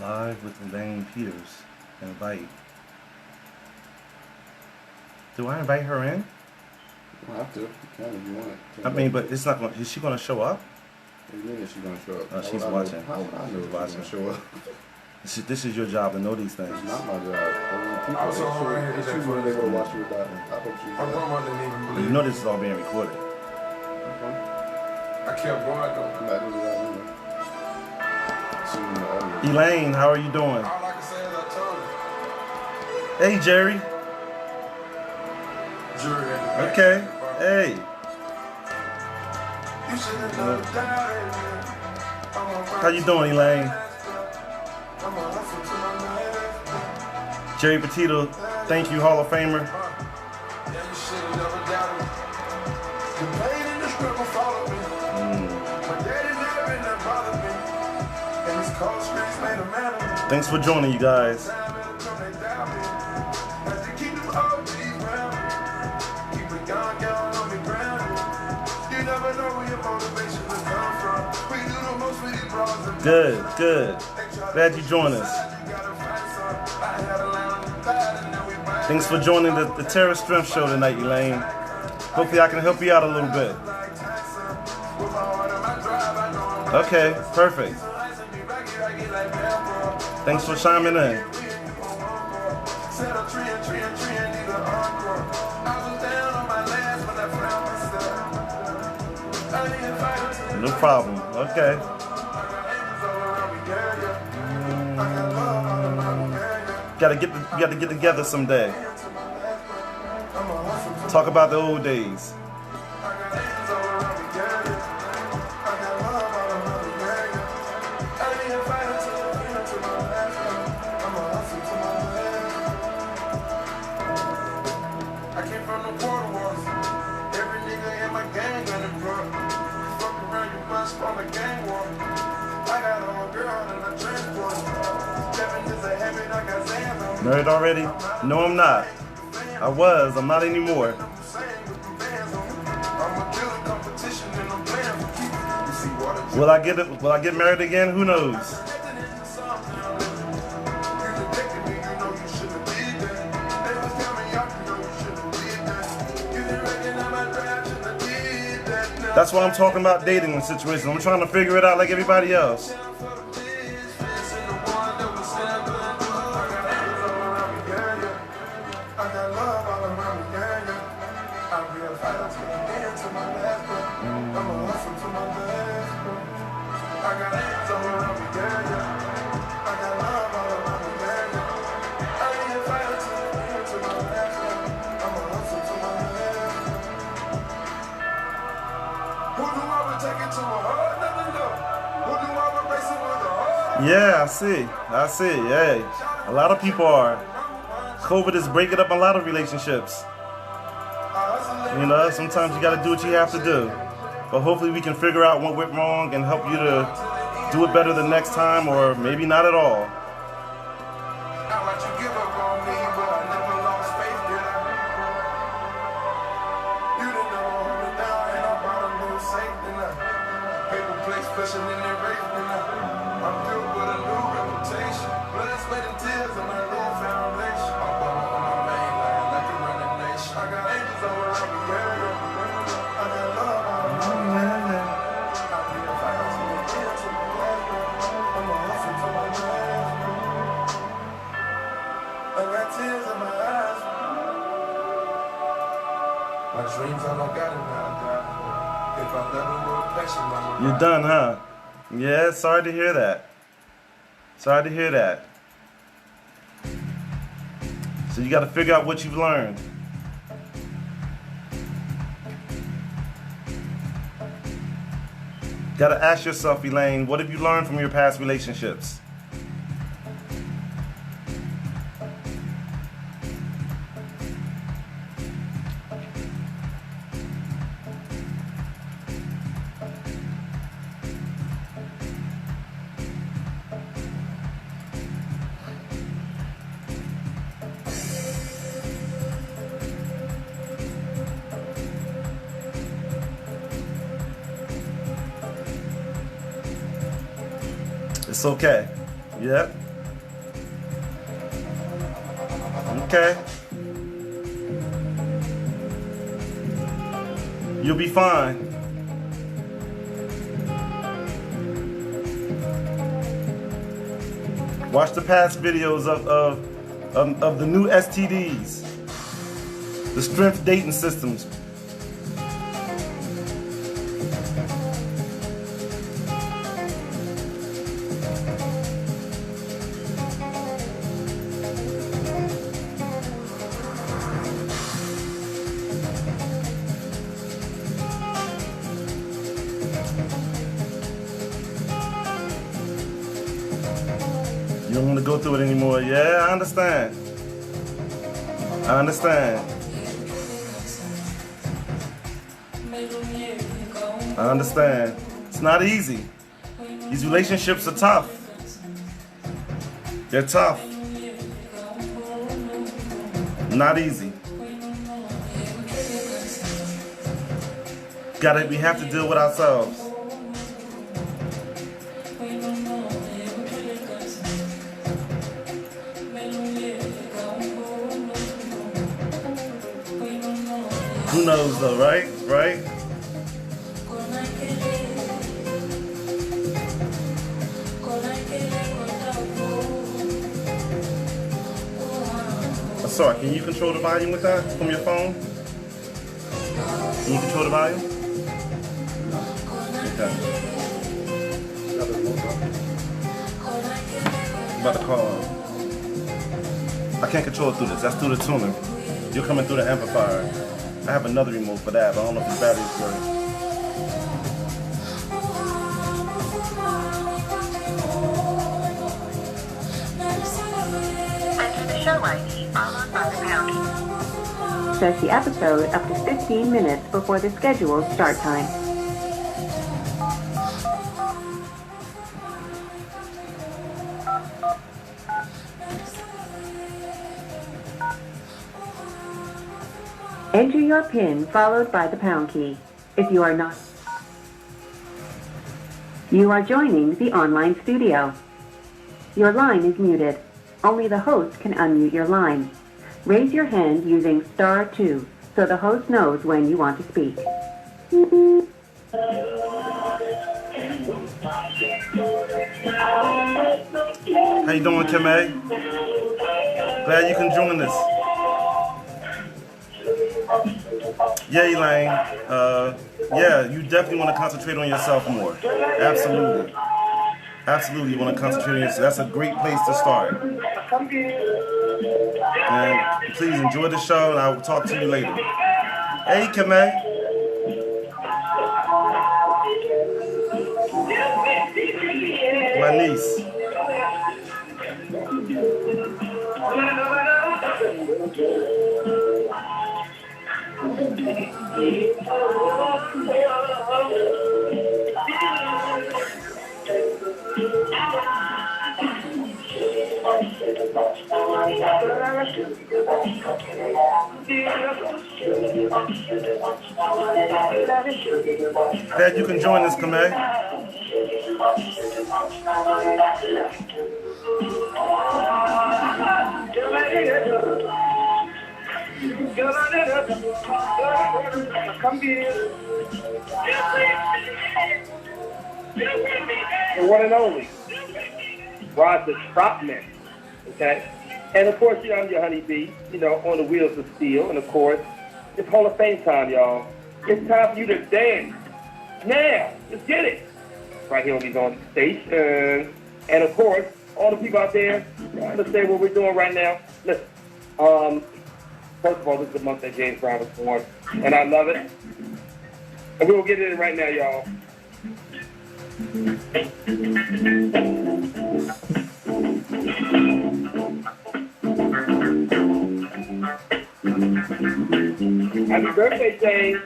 Live with Elaine Peters. Invite. Do I invite her in? You don't have to. You can if you want it. I mean, but it's not going. Is she going to show up? What do you mean is she going to show up? She's watching. How would I know She's watching. she's going to show up? This is your job to know these things. It's not my job. I mean, people, I was so hard here it's today usually for they this. go watch you without me. I hope she's My grandma didn't even believe You know this is all being recorded. Okay. I kept going though. I'm not doing that anyway. See you in the audience. Elaine, how are you doing? All I can say is I told you. Hey, Jerry. Jury in the back. Okay. Hey. You should have never doubted me. How you doing, Elaine? I'm a hustle to my left. Jerry Petito, thank you, Hall of Famer. Yeah, you should have never doubted me. The pain and the struggle followed me. My daddy never that bothered me. And his cold streets made a man of me. Thanks for joining, you guys. Good, good. Glad you joined us. Thanks for joining the Terris Strength show tonight, Elaine. Hopefully I can help you out a little bit. Okay, perfect. Thanks for chiming in. No problem. Okay. Gotta get together someday. Talk about the old days. Married already? No, I'm not. I was. I'm not anymore. Will I get married again? Who knows? That's why I'm talking about dating situations. I'm trying to figure it out like everybody else. Yeah, I see. Hey, a lot of people are. COVID is breaking up a lot of relationships. You know, sometimes you got to do what you have to do. But hopefully we can figure out what went wrong and help you to do it better the next time, or maybe not at all. You're done, huh? Yeah, sorry to hear that. Sorry to hear that. So you got to figure out what you've learned. Got to ask yourself, Elaine, what have you learned from your past relationships? It's okay. Yep. okay? You'll be fine. Watch the past videos of the new STDs, the strength dating systems. You don't want to go through it anymore. Yeah, I understand. I understand. I understand. It's not easy. These relationships are tough. They're tough. Not easy. We have to deal with ourselves. Who knows though, right? Right? Sorry, can you control the volume with that from your phone? Can you control the volume? Okay. I'm about to call. I can't control it through this. That's through the tuner. You're coming through the amplifier. I have another remote for that, but I don't know if the battery's good. Says the episode up to 15 minutes before the scheduled start time. Enter your PIN followed by the pound key. If you are not, you are joining the online studio. Your line is muted. Only the host can unmute your line. Raise your hand using *2 so the host knows when you want to speak. How you doing, Kimay? Glad you can join us. Yeah, Elaine. Yeah, you definitely want to concentrate on yourself more. Absolutely. Absolutely, you want to concentrate on yourself. That's a great place to start. And please enjoy the show, and I will talk to you later. Hey, Kimay. My niece. Glad you can join us, Kamei. The one and only Roger Trotman, okay? And of course, I'm your honeybee, on the wheels of steel. And of course, it's Hall of Fame time, y'all. It's time for you to dance. Now, let's get it. Right here on these on stations. And of course, all the people out there, understand what we're doing right now. Listen, first of all, this is the month that James Brown was born, and I love it. And we'll get in right now, y'all. Happy birthday, James.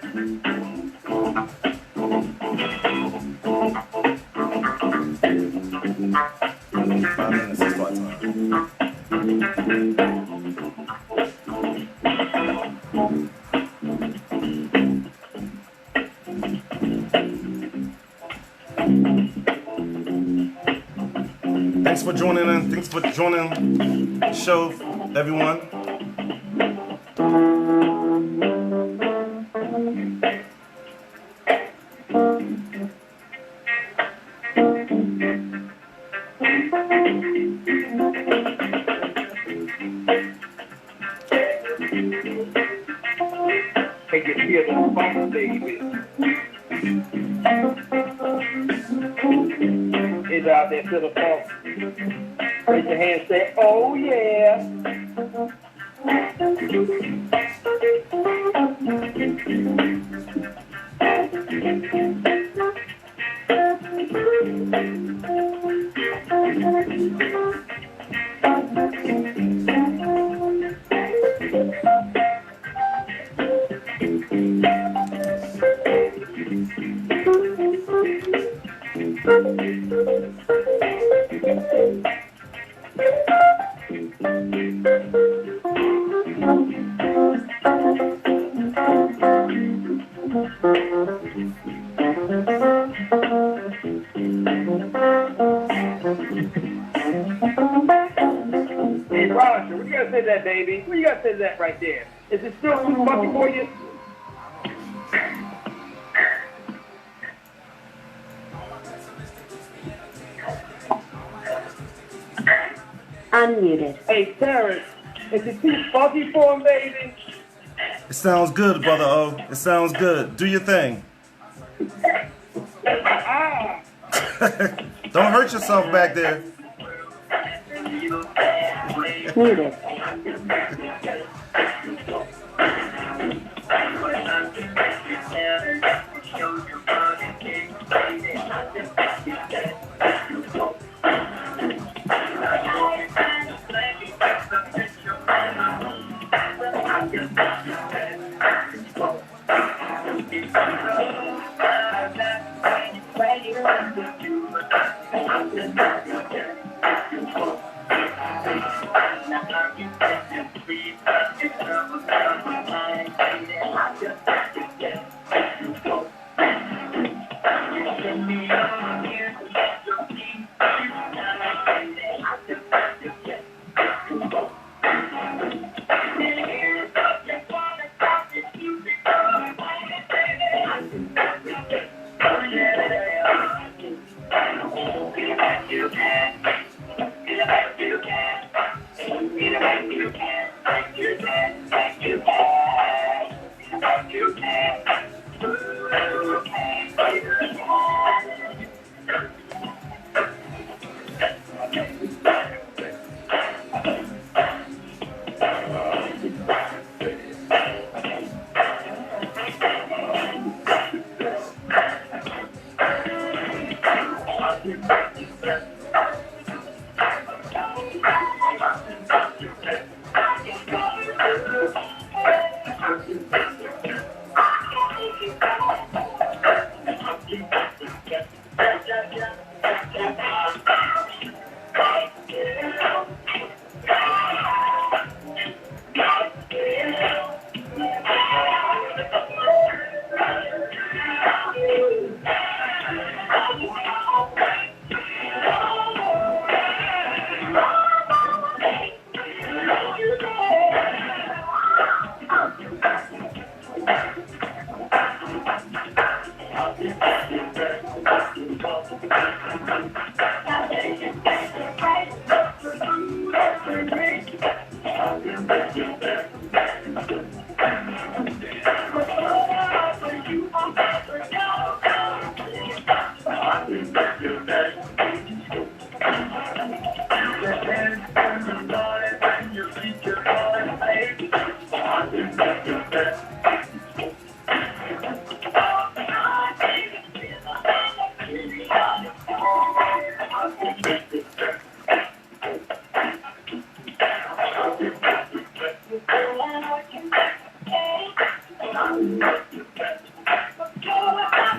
Thanks for joining in. Thanks for joining the show, everyone. Can you feel the funk, baby? Is out there feel the funk? Raise your hand, say, oh yeah. Hey, Roger, what you gotta say to that, baby? What you gotta say to that right there? Is it still too funky for you? Unmuted. Hey, Terris, is it too funky for him, baby? It sounds good, brother O. It sounds good. Do your thing. Ah! Don't hurt yourself back there. Muted.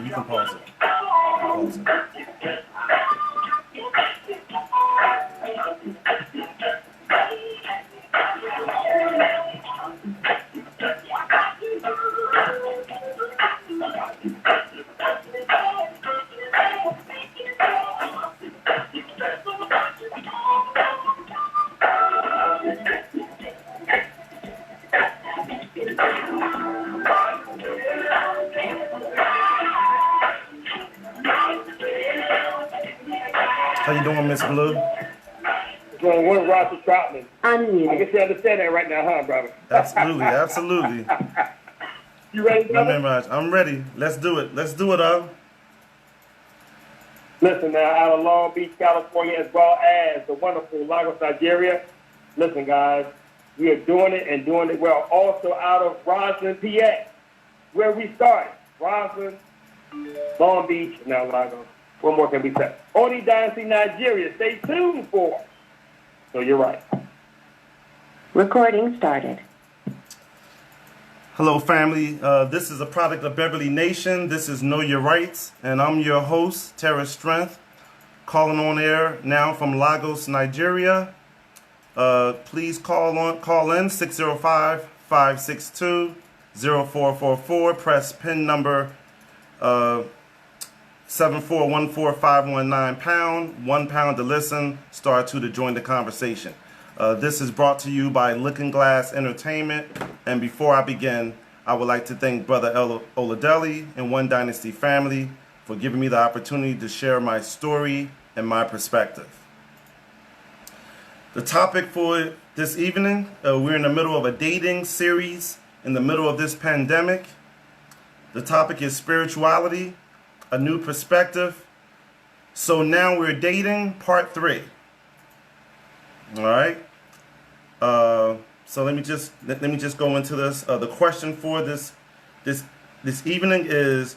You can pause it. Pause it. How you doing, Miss Blue? Going one Roger Troutman. I Unmuted. guess you understand that right now, huh, brother? Absolutely, absolutely. You ready, brother? Remember, I'm ready. Let's do it. Let's do it, Listen now, out of Long Beach, California, as well as the wonderful Lagos, Nigeria. Listen, guys, we are doing it and doing it well. Also out of Roslyn, PA, where we started. Roslyn, Long Beach, now Lagos. What more can we say? Oni Dynasty, Nigeria. Stay tuned for. So you're right. Recording started. Hello, family. This is a product of Beverly Nation. This is Know Your Rights, and I'm your host, Terris Strength, calling on air now from Lagos, Nigeria. Please call in 605-562-0444. Press pin number 7414519 pound, £1 to listen, star 2 to join the conversation. This is brought to you by Looking Glass Entertainment. And before I begin, I would like to thank Brother Oladelli and One Dynasty family for giving me the opportunity to share my story and my perspective. The topic for this evening, we're in the middle of a dating series in the middle of this pandemic. The topic is spirituality, a new perspective. So now we're dating part 3. All right. So let me just go into this. The question for this evening is,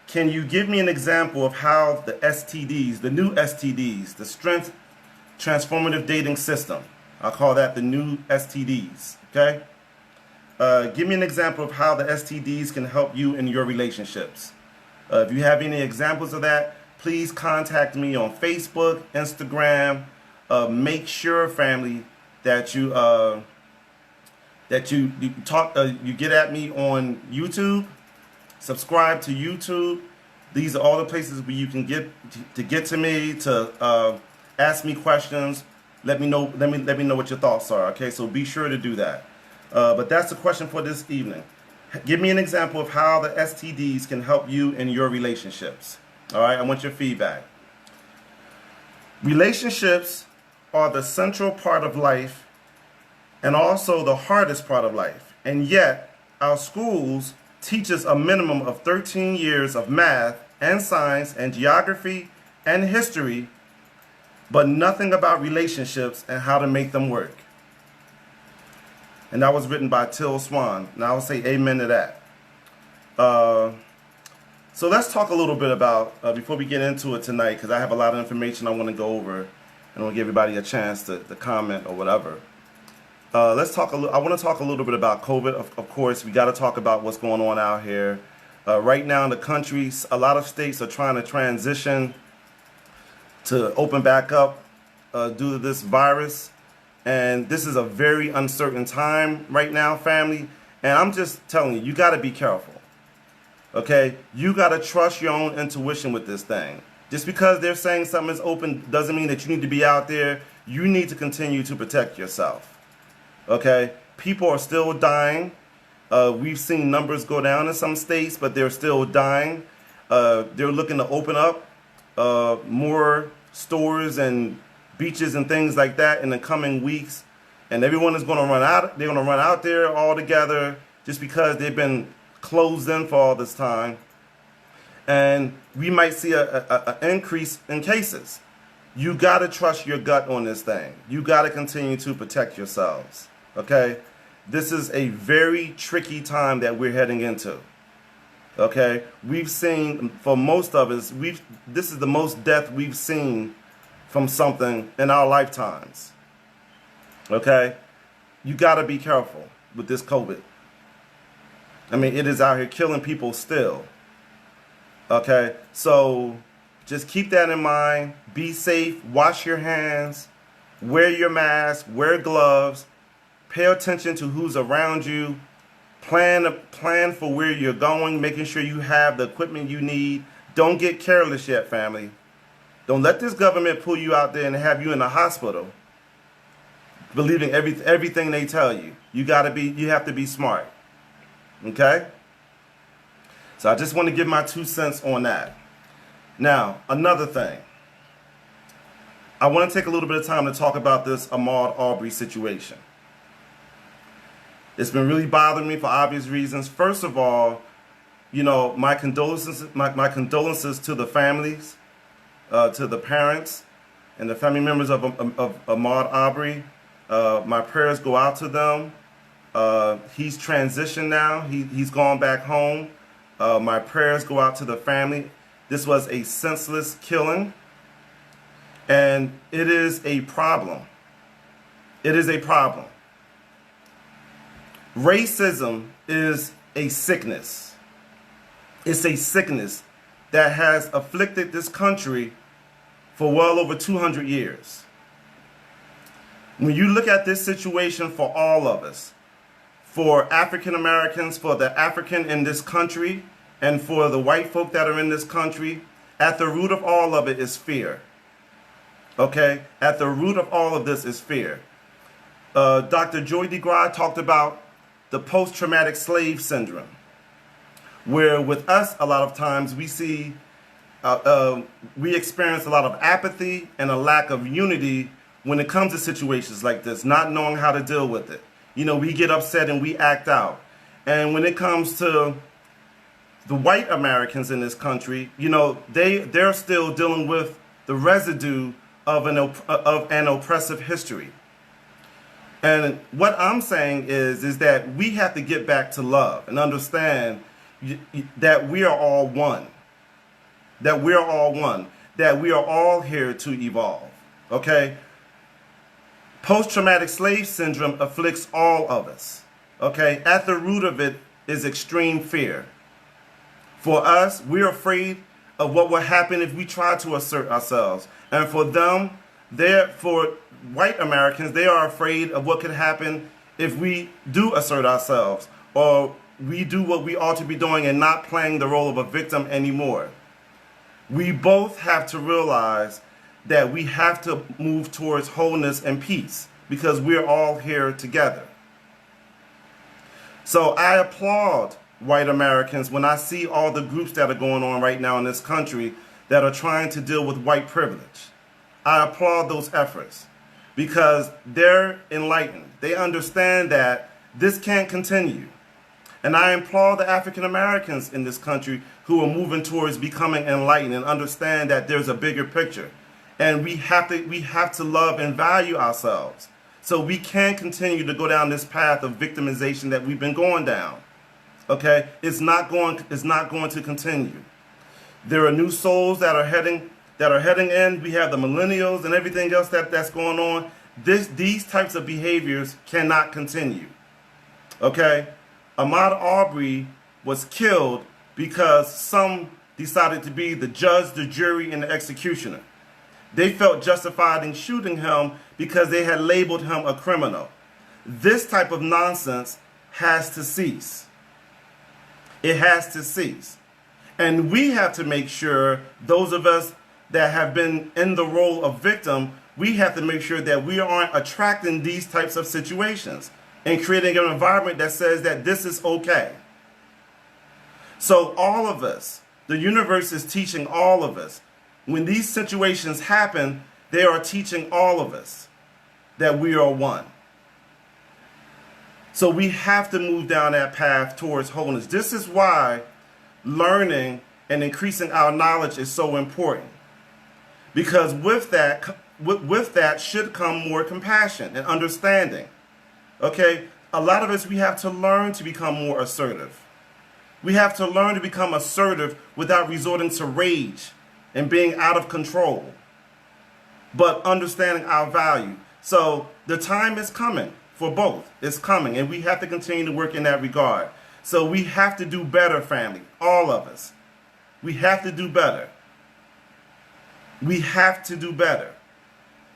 can you give me an example of how the STDs, the new STDs, the Strength Transformative Dating System, I'll call that the new STDs, okay? Give me an example of how the STDs can help you in your relationships. If you have any examples of that, please contact me on Facebook, Instagram. Make sure, family, that you you get at me on YouTube. Subscribe to YouTube. These are all the places where you can get to me, to ask me questions. Let me know what your thoughts are. Okay, so be sure to do that. But that's the question for this evening. Give me an example of how the STDs can help you in your relationships. All right, I want your feedback. Relationships are the central part of life and also the hardest part of life. And yet, our schools teach us a minimum of 13 years of math and science and geography and history, but nothing about relationships and how to make them work. And that was written by Till Swan. And I will say amen to that. So let's talk a little bit about, before we get into it tonight, because I have a lot of information I want to go over, and I want to give everybody a chance to comment or whatever. I want to talk a little bit about COVID. Of course, we got to talk about what's going on out here. Right now in the country, a lot of states are trying to transition to open back up due to this virus. And this is a very uncertain time right now, family. And I'm just telling you, you got to be careful. Okay? You got to trust your own intuition with this thing. Just because they're saying something is open doesn't mean that you need to be out there. You need to continue to protect yourself. Okay? People are still dying. We've seen numbers go down in some states, but they're still dying. They're looking to open up more stores and beaches and things like that in the coming weeks. And everyone is going to run out. They're going to run out there all together just because they've been closed in for all this time. And we might see an increase in cases. You got to trust your gut on this thing. You got to continue to protect yourselves. Okay? This is a very tricky time that we're heading into. Okay? We've seen, for most of us, this is the most death we've seen from something in our lifetimes. Okay? You got to be careful with this COVID. I mean, it is out here killing people still. Okay? So just keep that in mind. Be safe. Wash your hands. Wear your mask. Wear gloves. Pay attention to who's around you. Plan for where you're going, making sure you have the equipment you need. Don't get careless yet, family. Don't let this government pull you out there and have you in the hospital believing everything they tell you. You have to be smart. Okay? So I just want to give my 2 cents on that. Now, another thing. I want to take a little bit of time to talk about this Ahmaud Arbery situation. It's been really bothering me for obvious reasons. First of all, you know, my condolences to the families, to the parents, and the family members of Ahmaud Arbery. My prayers go out to them. He's transitioned now. He's gone back home. My prayers go out to the family. This was a senseless killing, and it is a problem. It is a problem. Racism is a sickness. It's a sickness that has afflicted this country for well over 200 years. When you look at this situation for all of us, for African Americans, for the African in this country, and for the white folk that are in this country, at the root of all of it is fear. Okay? At the root of all of this is fear. Dr. Joy DeGraw talked about the post-traumatic slave syndrome, where with us, a lot of times we see, we experience a lot of apathy and a lack of unity when it comes to situations like this, not knowing how to deal with it. You know, we get upset and we act out. And when it comes to the white Americans in this country, you know, they're still dealing with the residue of an oppressive history. And what I'm saying is that we have to get back to love and understand that we are all one. That we are all one. That we are all here to evolve. Okay? Post-traumatic slave syndrome afflicts all of us. Okay? At the root of it is extreme fear. For us, we're afraid of what will happen if we try to assert ourselves. And for them, for white Americans, they are afraid of what could happen if we do assert ourselves, or we do what we ought to be doing and not playing the role of a victim anymore. We both have to realize that we have to move towards wholeness and peace, because we're all here together. So I applaud white Americans when I see all the groups that are going on right now in this country that are trying to deal with white privilege. I applaud those efforts because they're enlightened. They understand that this can't continue. And I applaud the African Americans in this country who are moving towards becoming enlightened and understand that there's a bigger picture. And we have to love and value ourselves. So we can't continue to go down this path of victimization that we've been going down. Okay? It's not going to continue. There are new souls that are heading in. We have the millennials and everything else that's going on. These types of behaviors cannot continue. Okay? Ahmaud Arbery was killed because some decided to be the judge, the jury, and the executioner. They felt justified in shooting him because they had labeled him a criminal. This type of nonsense has to cease. It has to cease. And we have to make sure, those of us that have been in the role of victim, we have to make sure that we aren't attracting these types of situations and creating an environment that says that this is okay. So all of us, the universe is teaching all of us. When these situations happen, they are teaching all of us that we are one. So we have to move down that path towards wholeness. This is why learning and increasing our knowledge is so important. Because with that should come more compassion and understanding. Okay? A lot of us, we have to learn to become more assertive. We have to learn to become assertive without resorting to rage and being out of control, but understanding our value. So the time is coming for both. It's coming, and we have to continue to work in that regard. So we have to do better, family, all of us. We have to do better. We have to do better.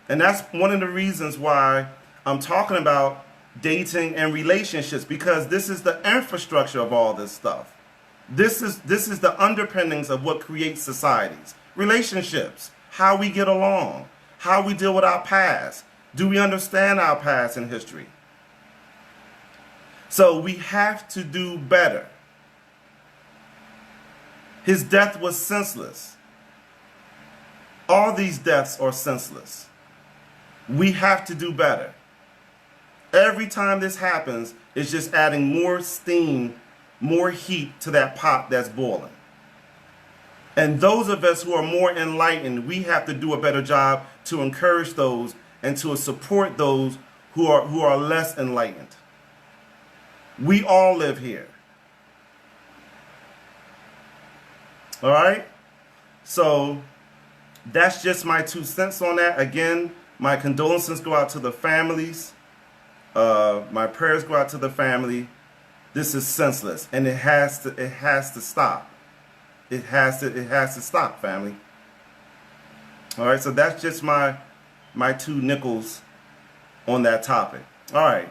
And that's one of the reasons why I'm talking about dating and relationships, because this is the infrastructure of all this stuff. This is the underpinnings of what creates societies. Relationships, how we get along, how we deal with our past. Do we understand our past and history? So we have to do better. His death was senseless. All these deaths are senseless. We have to do better. Every time this happens, it's just adding more steam, more heat to that pot that's boiling. And those of us who are more enlightened, we have to do a better job to encourage those and to support those who are less enlightened. We all live here. All right? So that's just my 2 cents on that. Again, my condolences go out to the families. My prayers go out to the family. This is senseless, and it has to stop. It has to stop, family. All right, so that's just my 2 nickels on that topic. All right,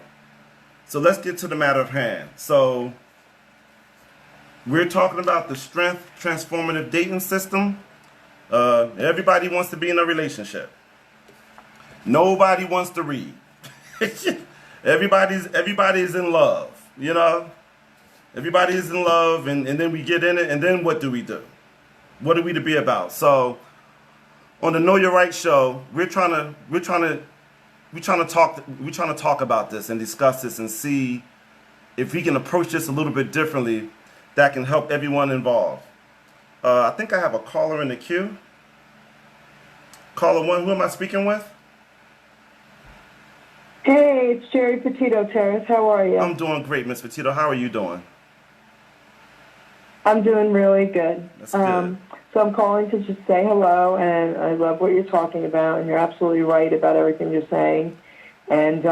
so let's get to the matter of hand. So we're talking about the Strength Transformative dating system. Everybody wants to be in a relationship. Nobody wants to read. Everybody's in love, you know. Everybody is in love, and then we get in it, and then what do we do? What are we to be about? So on the Know Your Right show, we're trying to talk about this and discuss this and see if we can approach this a little bit differently that can help everyone involved. I think I have a caller in the queue. Caller 1, who am I speaking with? Hey, it's Jerry Petito, Terris. How are you? I'm doing great, Miss Petito. How are you doing? I'm doing really good. That's good. So I'm calling to just say hello, and I love what you're talking about, and you're absolutely right about everything you're saying. And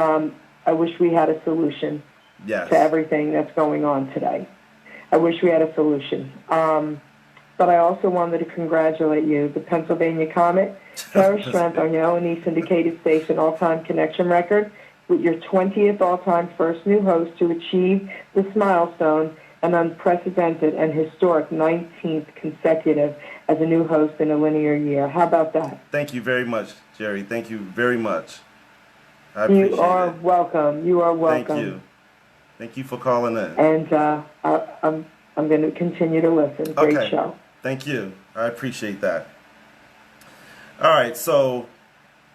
I wish we had a solution Yes. to everything that's going on today. I wish we had a solution. But I also wanted to congratulate you, the Pennsylvania Comet, Terris Strength on your O&E syndicated station all-time connection record, with your 20th all-time first new host to achieve this milestone, an unprecedented and historic 19th consecutive as a new host in a linear year. How about that? Thank you very much, Jerry. Thank you very much. I appreciate You are it. welcome. You are welcome. Thank you. Thank you for calling in. And I'm going to continue to listen. Great Okay. show. Thank you. I appreciate that. All right, so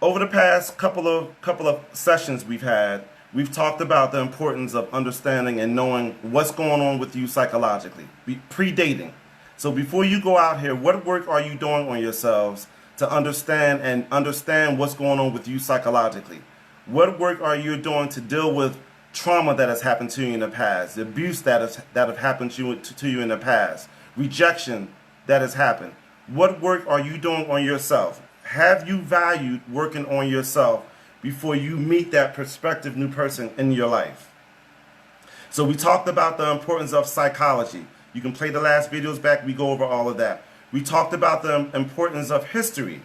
over the past couple of sessions we've talked about the importance of understanding and knowing what's going on with you psychologically, pre-dating. So before you go out here, what work are you doing on yourselves to understand what's going on with you psychologically? What work are you doing to deal with trauma that has happened to you in the past, the abuse that have happened to you in the past, rejection that has happened? What work are you doing on yourself? Have you valued working on yourself before you meet that prospective new person in your life? So we talked about the importance of psychology. You can play the last videos back. We go over all of that. We talked about the importance of history,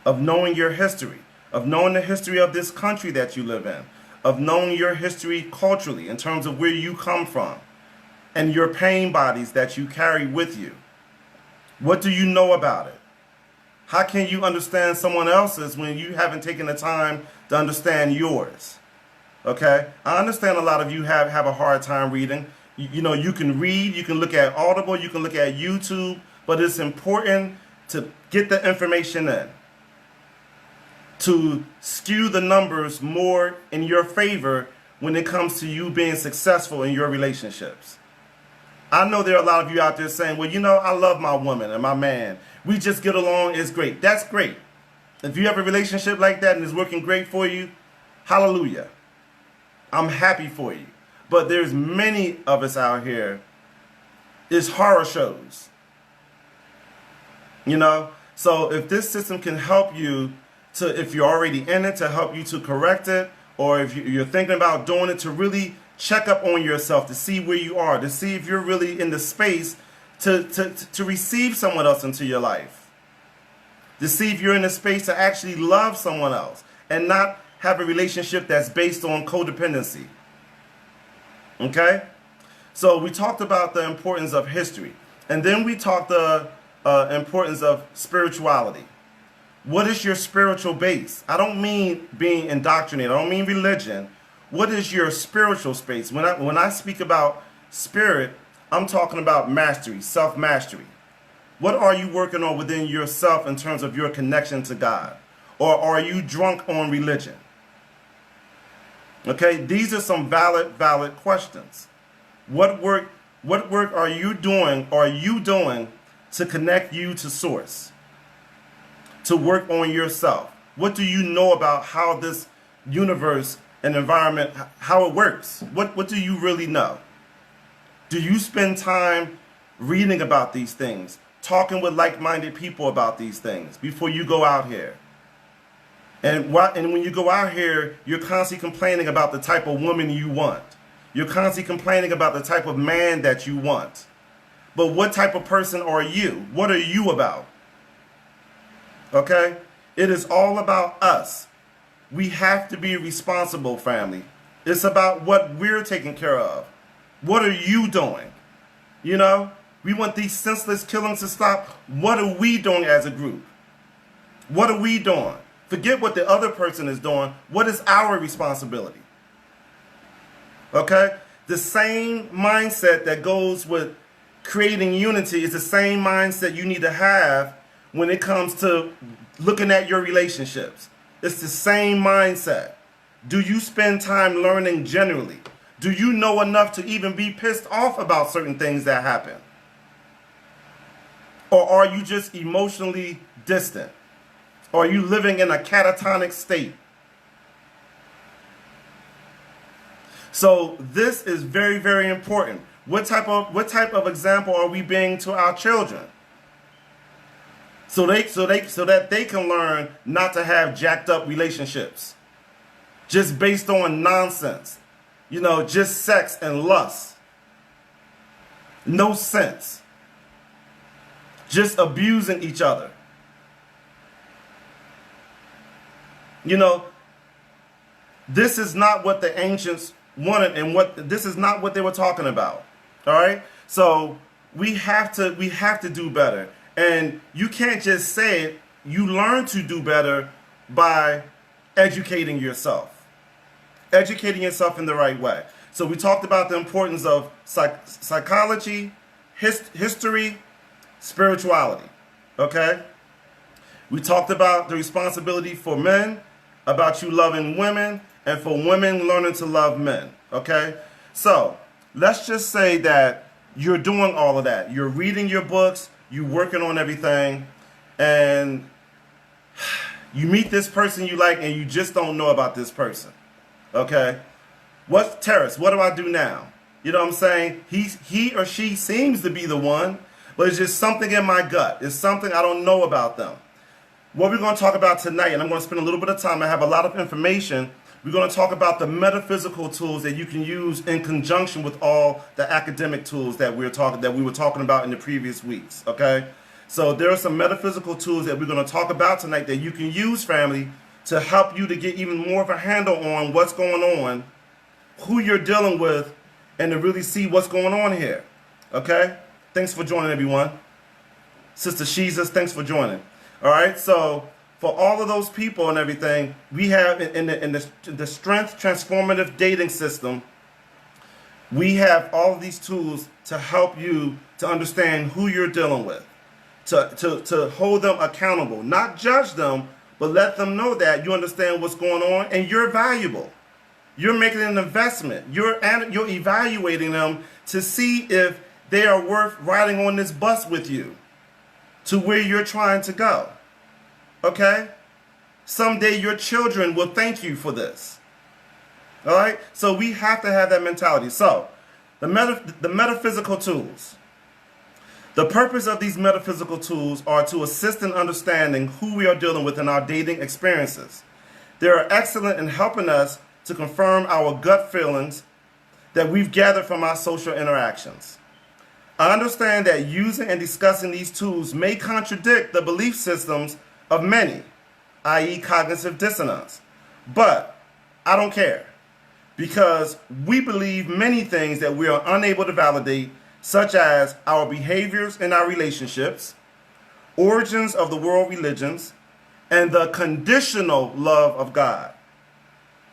of knowing your history, of knowing the history of this country that you live in, of knowing your history culturally in terms of where you come from and your pain bodies that you carry with you. What do you know about it? How can you understand someone else's when you haven't taken the time to understand yours? Okay? I understand a lot of you have a hard time reading. You know, you can read, you can look at Audible, you can look at YouTube, but it's important to get the information in, to skew the numbers more in your favor when it comes to you being successful in your relationships. I know there are a lot of you out there saying, well, you know, I love my woman and my man. We just get along, it's great. That's great. If you have a relationship like that and it's working great for you, hallelujah. I'm happy for you. But there's many of us out here, it's horror shows. You know? So if this system can help you to, if you're already in it, to help you to correct it, or if you're thinking about doing it, to really check up on yourself, to see where you are, to see if you're really in the space to receive someone else into your life, to see if you're in a space to actually love someone else and not have a relationship that's based on codependency. Okay? So we talked about the importance of history, and then we talked the importance of spirituality. What is your spiritual base? I don't mean being indoctrinated. I don't mean religion. What is your spiritual space? When I speak about spirit, I'm talking about mastery, self-mastery. What are you working on within yourself in terms of your connection to God? or are you drunk on religion? Okay, these are some valid questions. What work are you doing to connect you to source? To work on yourself? What do you know about how this universe and environment, how it works? What do you really know? Do you spend time reading about these things, talking with like-minded people about these things before you go out here? And when you go out here, you're constantly complaining about the type of woman you want. You're constantly complaining about the type of man that you want. But what type of person are you? What are you about? Okay? It is all about us. We have to be responsible, family. It's about what we're taking care of. What are you doing? You know? We want these senseless killings to stop. What are we doing as a group? What are we doing? Forget what the other person is doing. What is our responsibility? Okay? The same mindset that goes with creating unity is the same mindset you need to have when it comes to looking at your relationships. It's the same mindset. Do you spend time learning generally? Do you know enough to even be pissed off about certain things that happen? Or are you just emotionally distant? Or are you living in a catatonic state? So this is very, very important. What type of example are we being to our children? So that they can learn not to have jacked up relationships, just based on nonsense, you know, just sex and lust, no sense, just abusing each other. You know, this is not what the ancients wanted, and this is not what they were talking about. All right, so we have to do better. And you can't just say it. You learn to do better by educating yourself. Educating yourself in the right way. So we talked about the importance of psychology, history, spirituality. Okay? We talked about the responsibility for men, about you loving women, and for women learning to love men. Okay? So let's just say that you're doing all of that. You're reading your books. You're working on everything, and you meet this person you like, and you just don't know about this person. Okay? Terris, what do I do now? You know what I'm saying? He or she seems to be the one, but it's just something in my gut. It's something I don't know about them. What we're going to talk about tonight, and I'm going to spend a little bit of time, I have a lot of information. We're going to talk about the metaphysical tools that you can use in conjunction with all the academic tools that we were talking about in the previous weeks. Okay, so there are some metaphysical tools that we're going to talk about tonight that you can use, family, to help you to get even more of a handle on what's going on, who you're dealing with, and to really see what's going on here. Okay, thanks for joining, everyone. Sister Jesus, thanks for joining. All right, so for all of those people and everything, we have in the Strength Transformative dating system, we have all of these tools to help you to understand who you're dealing with, to hold them accountable, not judge them, but let them know that you understand what's going on and you're valuable. You're making an investment. You're evaluating them to see if they are worth riding on this bus with you to where you're trying to go. Okay? Someday your children will thank you for this. All right? So we have to have that mentality. So, the metaphysical tools. The purpose of these metaphysical tools are to assist in understanding who we are dealing with in our dating experiences. They are excellent in helping us to confirm our gut feelings that we've gathered from our social interactions. I understand that using and discussing these tools may contradict the belief systems of many, i.e. cognitive dissonance. But I don't care, because we believe many things that we are unable to validate, such as our behaviors in our relationships, origins of the world religions, and the conditional love of God.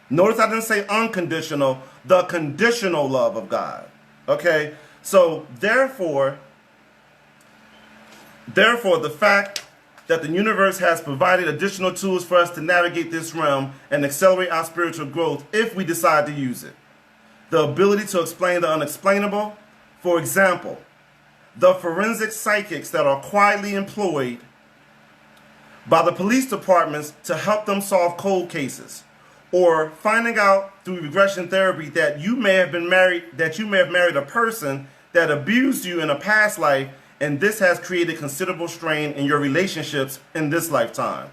Notice I didn't say unconditional, the conditional love of God. Okay? So therefore, the fact that the universe has provided additional tools for us to navigate this realm and accelerate our spiritual growth if we decide to use it. The ability to explain the unexplainable. For example, the forensic psychics that are quietly employed by the police departments to help them solve cold cases, or finding out through regression therapy that you may have married a person that abused you in a past life, and this has created considerable strain in your relationships in this lifetime.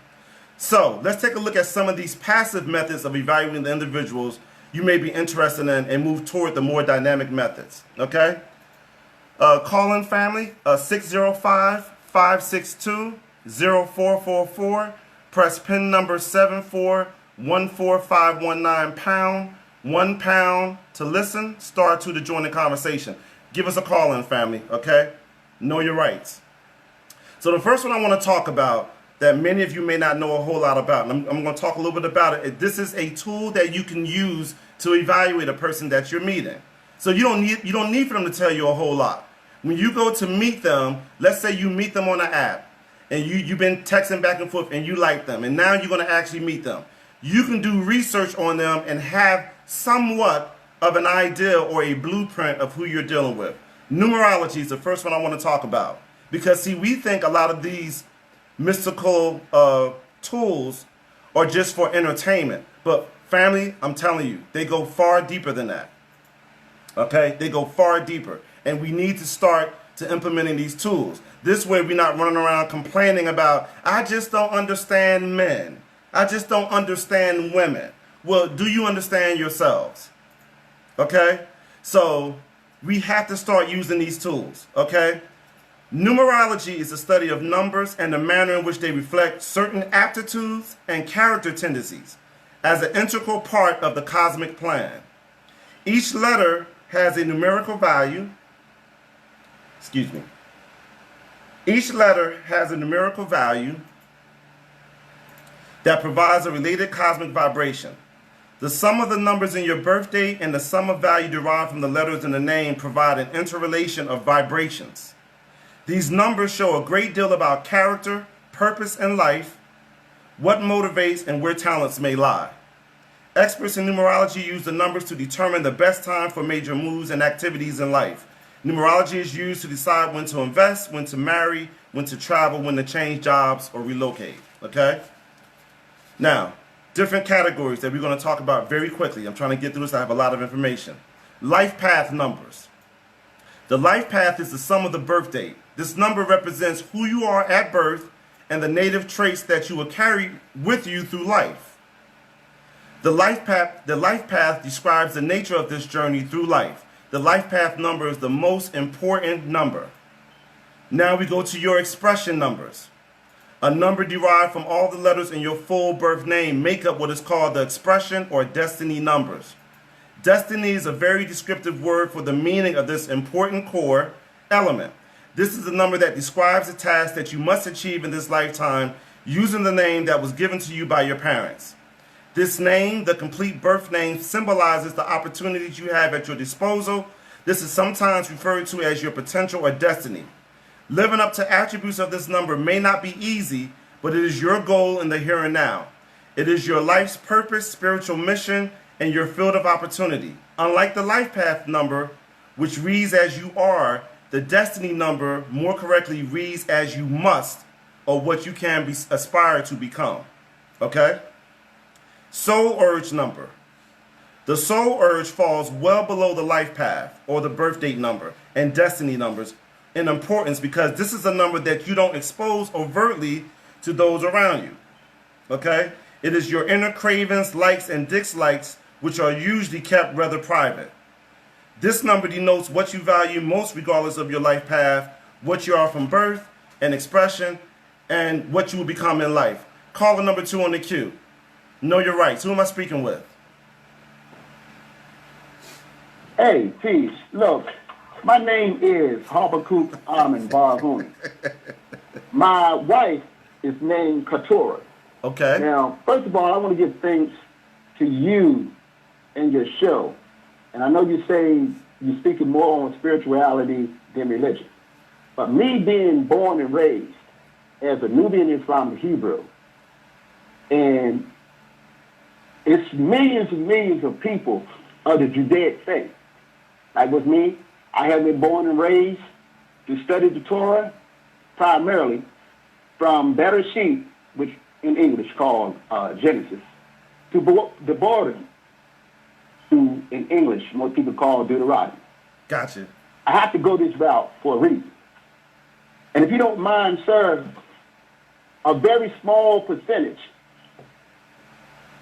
So let's take a look at some of these passive methods of evaluating the individuals you may be interested in and move toward the more dynamic methods. Okay? Call-in family, 605-562-0444. Press pin number 7414519 pound, 1 pound to listen, star 2 to join the conversation. Give us a call-in family, okay? Know your rights. So the first one I want to talk about that many of you may not know a whole lot about, and I'm going to talk a little bit about it. This is a tool that you can use to evaluate a person that you're meeting. So you don't need for them to tell you a whole lot. When you go to meet them, let's say you meet them on an app, and you've been texting back and forth, and you like them, and now you're going to actually meet them. You can do research on them and have somewhat of an idea or a blueprint of who you're dealing with. Numerology is the first one I want to talk about. Because, see, we think a lot of these mystical tools are just for entertainment. But, family, I'm telling you, they go far deeper than that. Okay? They go far deeper. And we need to start to implementing these tools. This way we're not running around complaining about, I just don't understand men. I just don't understand women. Well, do you understand yourselves? Okay? So we have to start using these tools. Okay? Numerology is the study of numbers and the manner in which they reflect certain aptitudes and character tendencies as an integral part of the cosmic plan. Each letter has a numerical value. Each letter has a numerical value that provides a related cosmic vibration. The sum of the numbers in your birth date and the sum of value derived from the letters in the name provide an interrelation of vibrations. These numbers show a great deal about character, purpose in life, what motivates, and where talents may lie. Experts in numerology use the numbers to determine the best time for major moves and activities in life. Numerology is used to decide when to invest, when to marry, when to travel, when to change jobs or relocate. Okay? Now, different categories that we're going to talk about very quickly. I'm trying to get through this. I have a lot of information. Life path numbers. The life path is the sum of the birth date. This number represents who you are at birth and the native traits that you will carry with you through life. The life path describes the nature of this journey through life. The life path number is the most important number. Now we go to your expression numbers. A number derived from all the letters in your full birth name make up what is called the expression or destiny numbers. Destiny is a very descriptive word for the meaning of this important core element. This is the number that describes the task that you must achieve in this lifetime using the name that was given to you by your parents. This name, the complete birth name, symbolizes the opportunities you have at your disposal. This is sometimes referred to as your potential or destiny. Living up to attributes of this number may not be easy, but it is your goal in the here and now. It is your life's purpose, spiritual mission, and your field of opportunity. Unlike the life path number, which reads as you are, the destiny number more correctly reads as you must, or what you can aspire to become. Okay? Soul urge number. The soul urge falls well below the life path, or the birth date number, and destiny numbers in importance because this is a number that you don't expose overtly to those around you. Okay? It is your inner cravings, likes, and dislikes, which are usually kept rather private. This number denotes what you value most regardless of your life path, what you are from birth and expression, and what you will become in life. Caller number 2 on the queue. Know your rights. Who am I speaking with? Hey, peace. Look, my name is Habakuk Amin Barhoon. My wife is named Katora. Okay. Now, first of all, I want to give thanks to you and your show. And I know you say you're speaking more on spirituality than religion. But me being born and raised as a Nubian Islamic Hebrew. And it's millions and millions of people of the Judaic faith. Like with me, I have been born and raised to study the Torah primarily from Bereshit, which in English called Genesis, to Devarim, who in English most people call Deuteronomy. Gotcha. I have to go this route for a reason. And if you don't mind, sir, a very small percentage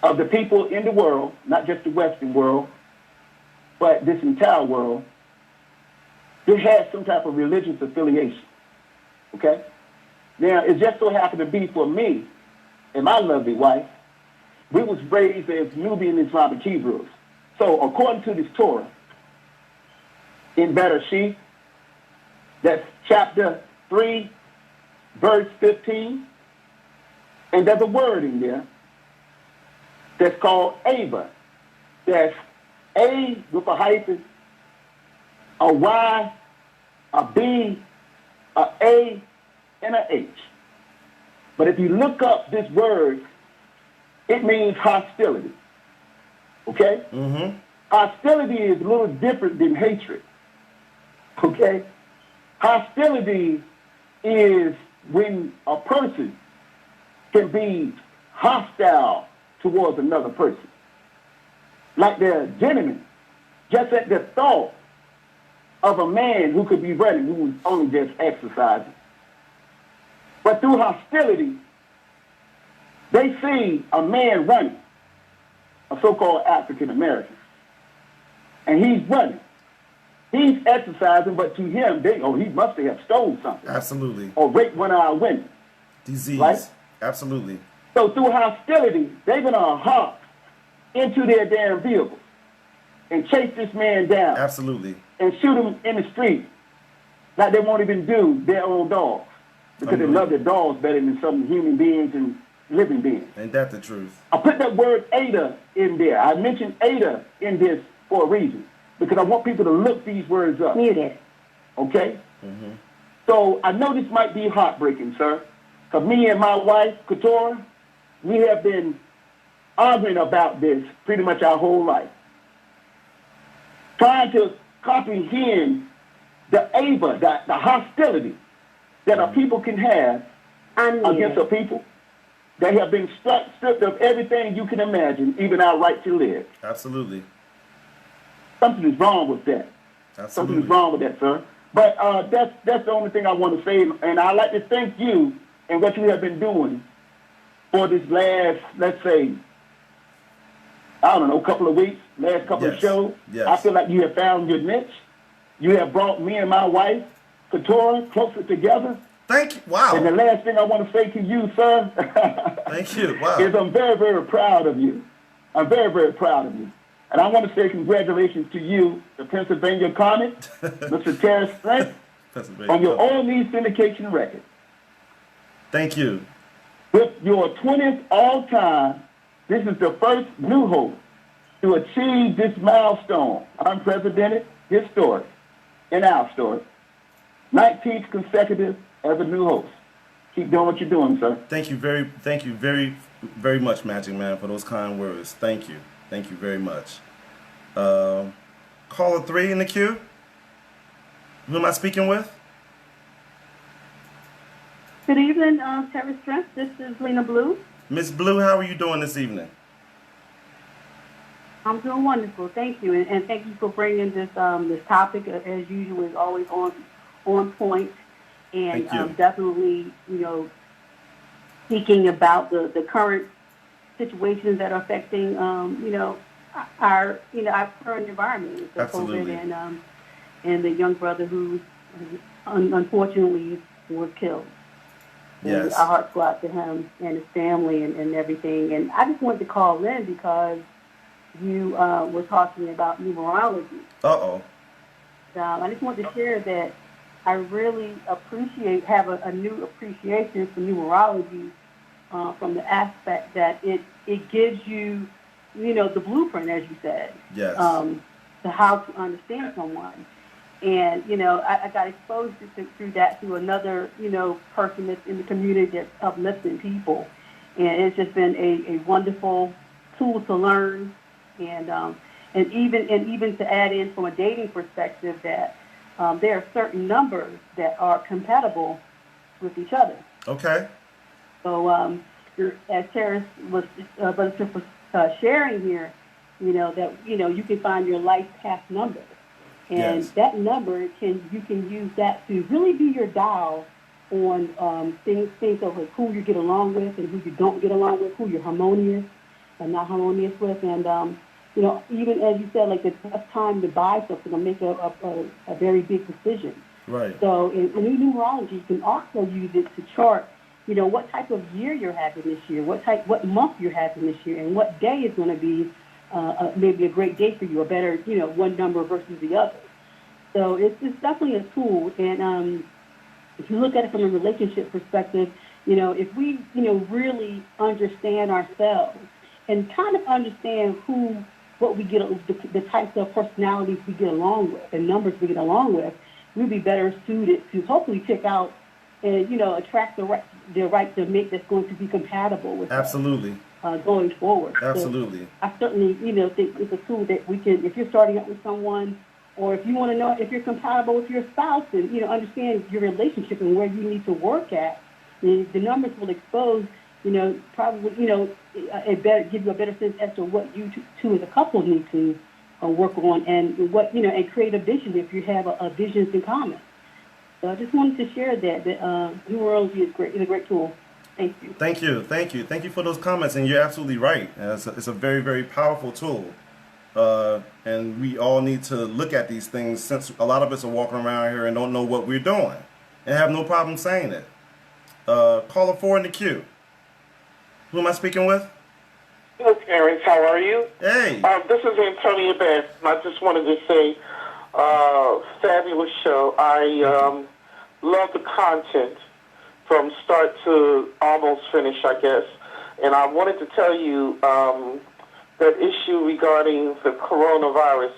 of the people in the world, not just the Western world, but this entire world, they have some type of religious affiliation. Okay? Now, it just so happened to be for me and my lovely wife, we was raised as Nubian Islamic Hebrews. So according to this Torah, in Bereshit, that's chapter 3, verse 15, and there's a word in there that's called Ava. That's A with a hyphen, a Y, a B, a A, and a H. But if you look up this word, it means hostility. Okay? Mm-hmm. Hostility is a little different than hatred. Okay? Hostility is when a person can be hostile towards another person. Like the gentleman, just at the thought of a man who could be running, who was only just exercising. But through hostility, they see a man running, a so-called African American, and he's running. He's exercising, but to him, he must have stolen something. Absolutely. Or raped one of our women. Disease. Right? Absolutely. So through hostility, they're going to hop into their damn vehicle and chase this man down. Absolutely. And shoot him in the street like they won't even do their own dogs. Because they love their dogs better than some human beings and living beings. Ain't that the truth? I put that word Ada in there. I mentioned Ada in this for a reason. Because I want people to look these words up. Muted. Okay? Mm-hmm. So I know this might be heartbreaking, sir. Because me and my wife, Katora, we have been arguing about this pretty much our whole life. Trying to comprehend the Ava, the hostility that a people can have against a people that have been stripped of everything you can imagine, even our right to live. Absolutely. Something is wrong with that. Absolutely. Something is wrong with that, sir. But that's the only thing I want to say. And I'd like to thank you and what you have been doing for this last, let's say, I don't know, couple of weeks, last couple of shows. Yes. I feel like you have found your niche. You have brought me and my wife, Katora, closer together. Thank you. Wow. And the last thing I want to say to you, sir, thank you. Wow. is I'm very, very proud of you. I'm very, very proud of you. And I want to say congratulations to you, the Pennsylvania Comet, Mr. Terris Strength, on your all-needs syndication record. Thank you. With your 20th all-time, this is the first new host to achieve this milestone, unprecedented, historic, in our story. 19th consecutive as a new host. Keep doing what you're doing, sir. Thank you very much, Magic Man, for those kind words. Thank you. Thank you very much. Caller 3 in the queue. Who am I speaking with? Good evening, Terris Strength. This is Lena Blue. Miss Blue, how are you doing this evening? I'm doing wonderful, thank you, and thank you for bringing this this topic. As usual, is always on point, and definitely, speaking about the current situations that are affecting, our current environment, the COVID, and the young brother who unfortunately was killed. Yes. Our hearts go out to him and his family and everything. And I just wanted to call in because you were talking about numerology. Uh-oh. I just wanted to share that I really have a new appreciation for numerology from the aspect that it gives you, the blueprint, as you said, yes, to how to understand someone. And, I got exposed through that to another, person that's in the community that's uplifting people. And it's just been a wonderful tool to learn. And even to add in from a dating perspective that there are certain numbers that are compatible with each other. Okay. So as Terris was sharing here, that you can find your life path number. And yes. that number you can use that to really be your dial on things of like who you get along with and who you don't get along with, who you're harmonious and not harmonious with, and even as you said, like the best time to buy something or make a very big decision. Right. So in numerology, you can also use it to chart, what type of year you're having this year, what month you're having this year, and what day is going to be maybe a great day for you, a better, one number versus the other. So it's definitely a tool. And if you look at it from a relationship perspective, if we, really understand ourselves and kind of understand what we get, the types of personalities we get along with and numbers we get along with, we'll be better suited to hopefully pick out and, attract the right to make that's going to be compatible with absolutely us. Going forward. Absolutely. So I certainly, think it's a tool that we can, if you're starting out with someone, or if you want to know if you're compatible with your spouse and, understand your relationship and where you need to work at, the numbers will expose, probably, give you a better sense as to what you two as a couple need to work on and what, and create a vision if you have a visions in common. So I just wanted to share that numerology is great. It's a great tool. Thank you. Thank you for those comments, and you're absolutely right. It's a very, very powerful tool, and we all need to look at these things since a lot of us are walking around here and don't know what we're doing and have no problem saying it. Caller 4 in the queue. Who am I speaking with? Hello, Terris. How are you? Hey. This is Antonia Bass. I just wanted to say, fabulous show. I love the content from start to almost finish, I guess. And I wanted to tell you that issue regarding the coronavirus.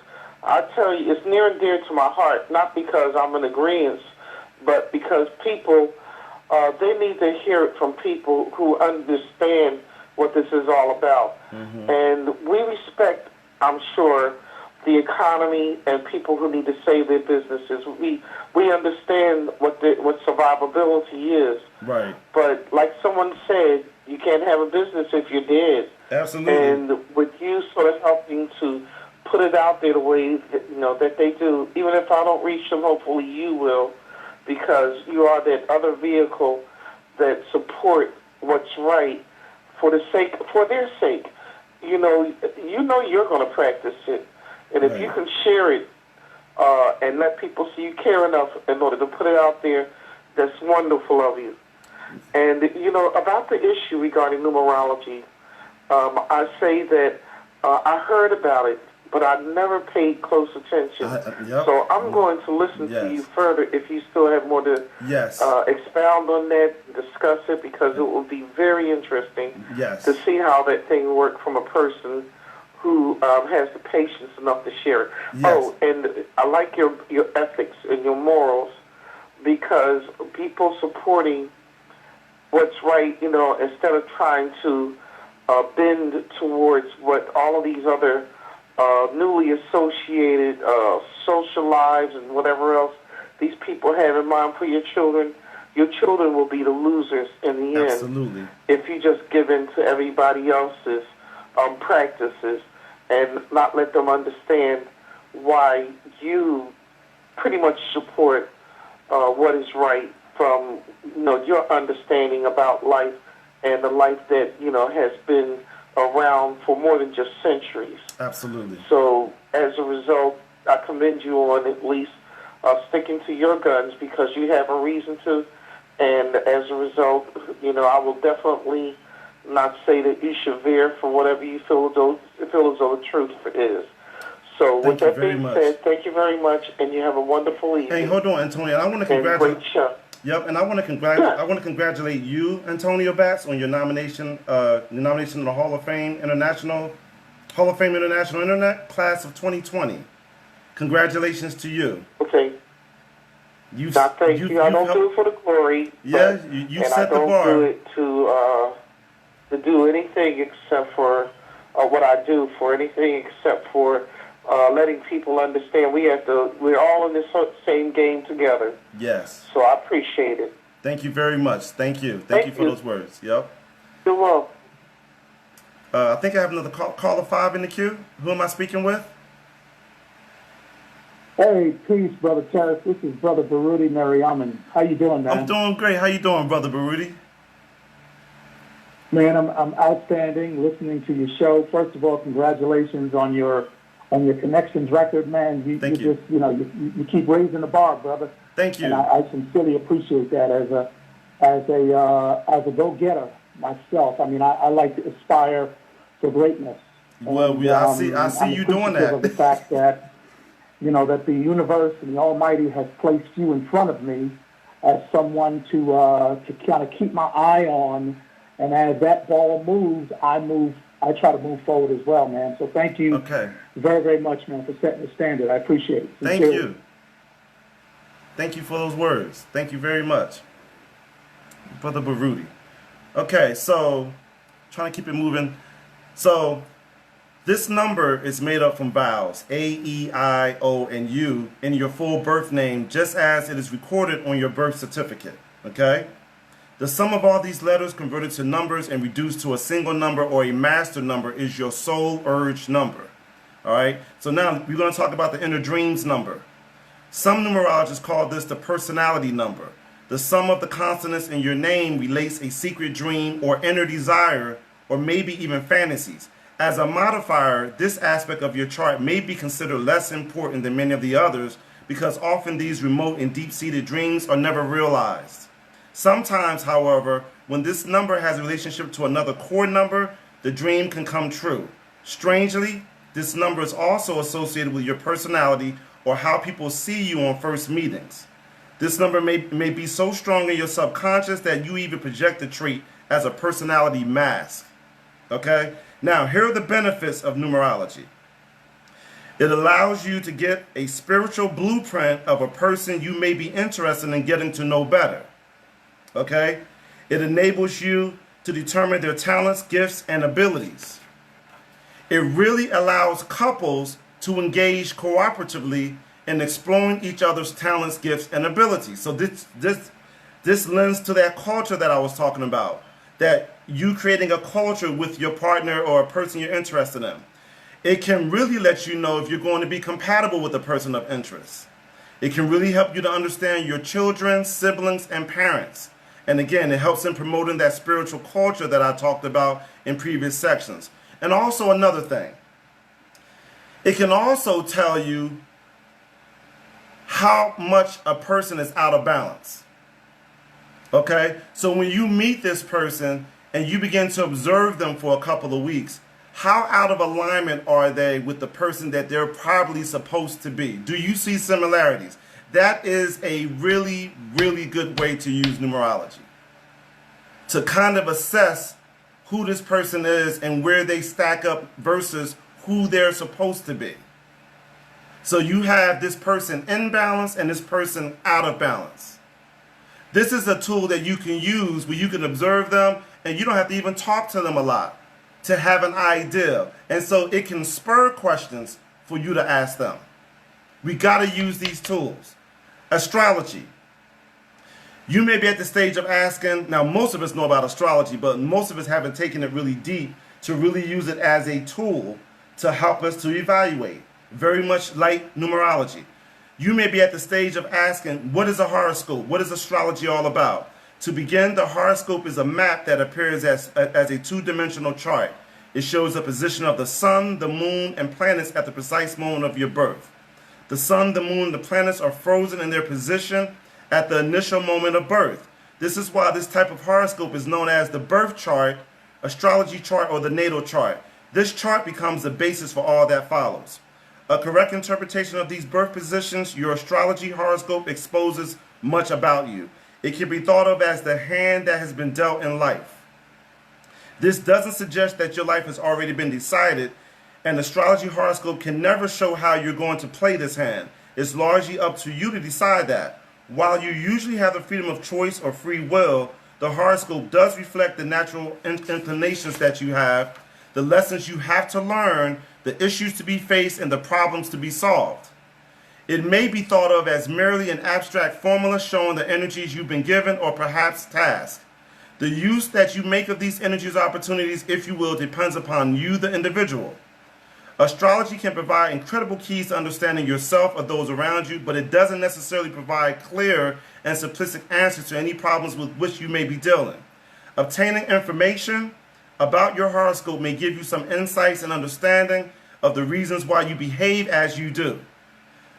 I tell you, it's near and dear to my heart, not because I'm in agreement, but because people, they need to hear it from people who understand what this is all about. Mm-hmm. And we respect, I'm sure, the economy and people who need to save their businesses. We understand what survivability is. Right. But like someone said, you can't have a business if you're dead. Absolutely. And with you sort of helping to put it out there the way that they do, even if I don't reach them, hopefully you will, because you are that other vehicle that support what's right for their sake. You know you're going to practice it. And if you can share it and let people see you care enough in order to put it out there, that's wonderful of you. And, about the issue regarding numerology, I say that I heard about it, but I never paid close attention. Yep. So I'm going to listen to you further if you still have more to expound on that, discuss it, because it will be very interesting to see how that thing works from a person who has the patience enough to share it. Yes. Oh, and I like your ethics and your morals, because people supporting what's right, instead of trying to bend towards what all of these other newly associated social lives and whatever else these people have in mind for your children will be the losers in the end. Absolutely. If you just give in to everybody else's practices and not let them understand why you pretty much support what is right from your understanding about life and the life that has been around for more than just centuries. Absolutely. So as a result, I commend you on at least sticking to your guns, because you have a reason to, and as a result, I will definitely not say that you should veer for whatever you feel as though the truth is. So with that being said, thank you very much, and you have a wonderful evening. Hey, hold on, Antonio. I want to congratulate. Great show. Yep, and I want to congratulate you, Antonio Batts, on your nomination in the Hall of Fame International Internet Class of 2020. Congratulations to you. Okay. Thank you. I don't do it for the glory. Yeah, you set the bar. And I don't do it to do anything except for what I do for anything except for letting people understand we're all in this same game together. Yes. So I appreciate it. Thank you very much. Thank you. Thank you for those words. Yep. You're welcome. I think I have another caller 5 in the queue. Who am I speaking with? Hey, peace, Brother Terris. This is Brother Baruti Mariaman. How you doing, man? I'm doing great. How you doing, Brother Baruti? Man, I'm outstanding listening to your show. First of all, congratulations on your connections record, man. Thank you. Just, you keep raising the bar, brother. Thank you. And I sincerely appreciate that as a go-getter myself. I mean, I like to aspire to greatness. Well, and, I see you doing that. Of the fact that that the universe and the Almighty has placed you in front of me as someone to kind of keep my eye on, and as that ball moves, I try to move forward as well, man. So thank you very, very much, man, for setting the standard. I appreciate it. Thank you. Thank you for those words. Thank you very much, Brother Baruti. Okay, so trying to keep it moving. So this number is made up from vowels A, E, I, O, and U in your full birth name, just as it is recorded on your birth certificate. Okay? The sum of all these letters converted to numbers and reduced to a single number or a master number is your soul urge number. All right? So now we're going to talk about the inner dreams number. Some numerologists call this the personality number. The sum of the consonants in your name relates a secret dream or inner desire, or maybe even fantasies. As a modifier, this aspect of your chart may be considered less important than many of the others because often these remote and deep-seated dreams are never realized. Sometimes, however, when this number has a relationship to another core number, the dream can come true. Strangely, this number is also associated with your personality or how people see you on first meetings. This number may be so strong in your subconscious that you even project the trait as a personality mask. Okay? Now, here are the benefits of numerology. It allows you to get a spiritual blueprint of a person you may be interested in getting to know better. Okay? It enables you to determine their talents, gifts, and abilities. It really allows couples to engage cooperatively in exploring each other's talents, gifts, and abilities. So this lends to that culture that I was talking about, that you creating a culture with your partner or a person you're interested in. It can really let you know if you're going to be compatible with a person of interest. It can really help you to understand your children, siblings, and parents. And again, it helps in promoting that spiritual culture that I talked about in previous sections. And also another thing, it can also tell you how much a person is out of balance. Okay? So when you meet this person and you begin to observe them for a couple of weeks, how out of alignment are they with the person that they're probably supposed to be? Do you see similarities? That is a really, really good way to use numerology, to kind of assess who this person is and where they stack up versus who they're supposed to be. So you have this person in balance and this person out of balance. This is a tool that you can use where you can observe them and you don't have to even talk to them a lot to have an idea. And so it can spur questions for you to ask them. We got to use these tools. Astrology. You may be at the stage of asking, now most of us know about astrology, but most of us haven't taken it really deep to really use it as a tool to help us to evaluate. Very much like numerology. You may be at the stage of asking, what is a horoscope? What is astrology all about? To begin, the horoscope is a map that appears as a two-dimensional chart. It shows the position of the sun, the moon, and planets at the precise moment of your birth. The sun, the moon, and the planets are frozen in their position at the initial moment of birth. This is why this type of horoscope is known as the birth chart, astrology chart, or the natal chart. This chart becomes the basis for all that follows. A correct interpretation of these birth positions, your astrology horoscope exposes much about you. It can be thought of as the hand that has been dealt in life. This doesn't suggest that your life has already been decided. An astrology horoscope can never show how you're going to play this hand. It's largely up to you to decide that. While you usually have the freedom of choice or free will, the horoscope does reflect the natural inclinations that you have, the lessons you have to learn, the issues to be faced, and the problems to be solved. It may be thought of as merely an abstract formula showing the energies you've been given or perhaps tasked. The use that you make of these energies or opportunities, if you will, depends upon you, the individual. Astrology can provide incredible keys to understanding yourself or those around you, but it doesn't necessarily provide clear and simplistic answers to any problems with which you may be dealing. Obtaining information about your horoscope may give you some insights and understanding of the reasons why you behave as you do.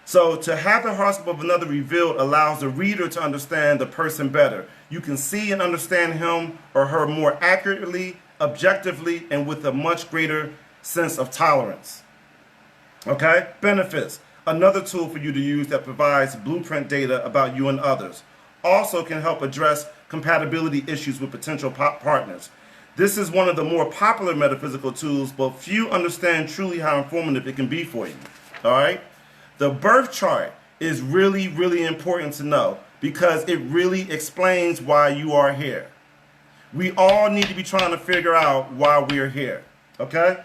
So to have the horoscope of another revealed allows the reader to understand the person better. You can see and understand him or her more accurately, objectively, and with a much greater sense of tolerance. Okay? Benefits. Another tool for you to use that provides blueprint data about you and others. Also can help address compatibility issues with potential partners. This is one of the more popular metaphysical tools, but few understand truly how informative it can be for you. All right? The birth chart is really, really important to know because it really explains why you are here. We all need to be trying to figure out why we're here. Okay?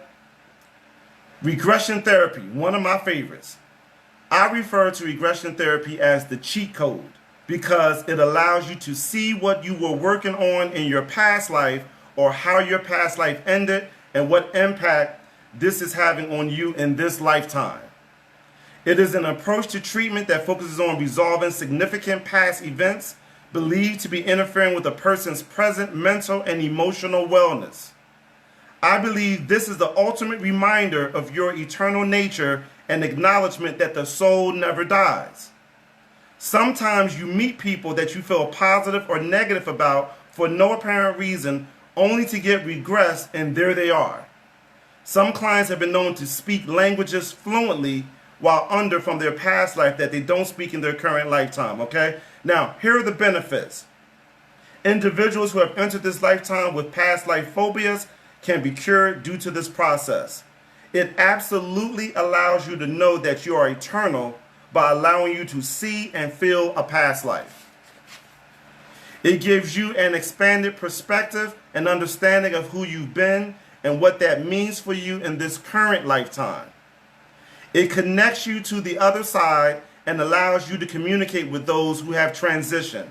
Regression therapy, one of my favorites. I refer to regression therapy as the cheat code because it allows you to see what you were working on in your past life or how your past life ended and what impact this is having on you in this lifetime. It is an approach to treatment that focuses on resolving significant past events believed to be interfering with a person's present mental and emotional wellness. I believe this is the ultimate reminder of your eternal nature and acknowledgement that the soul never dies. Sometimes you meet people that you feel positive or negative about for no apparent reason, only to get regressed, and there they are. Some clients have been known to speak languages fluently while under from their past life that they don't speak in their current lifetime, okay? Now, here are the benefits. Individuals who have entered this lifetime with past life phobias can be cured due to this process. It absolutely allows you to know that you are eternal by allowing you to see and feel a past life. It gives you an expanded perspective and understanding of who you've been and what that means for you in this current lifetime. It connects you to the other side and allows you to communicate with those who have transitioned.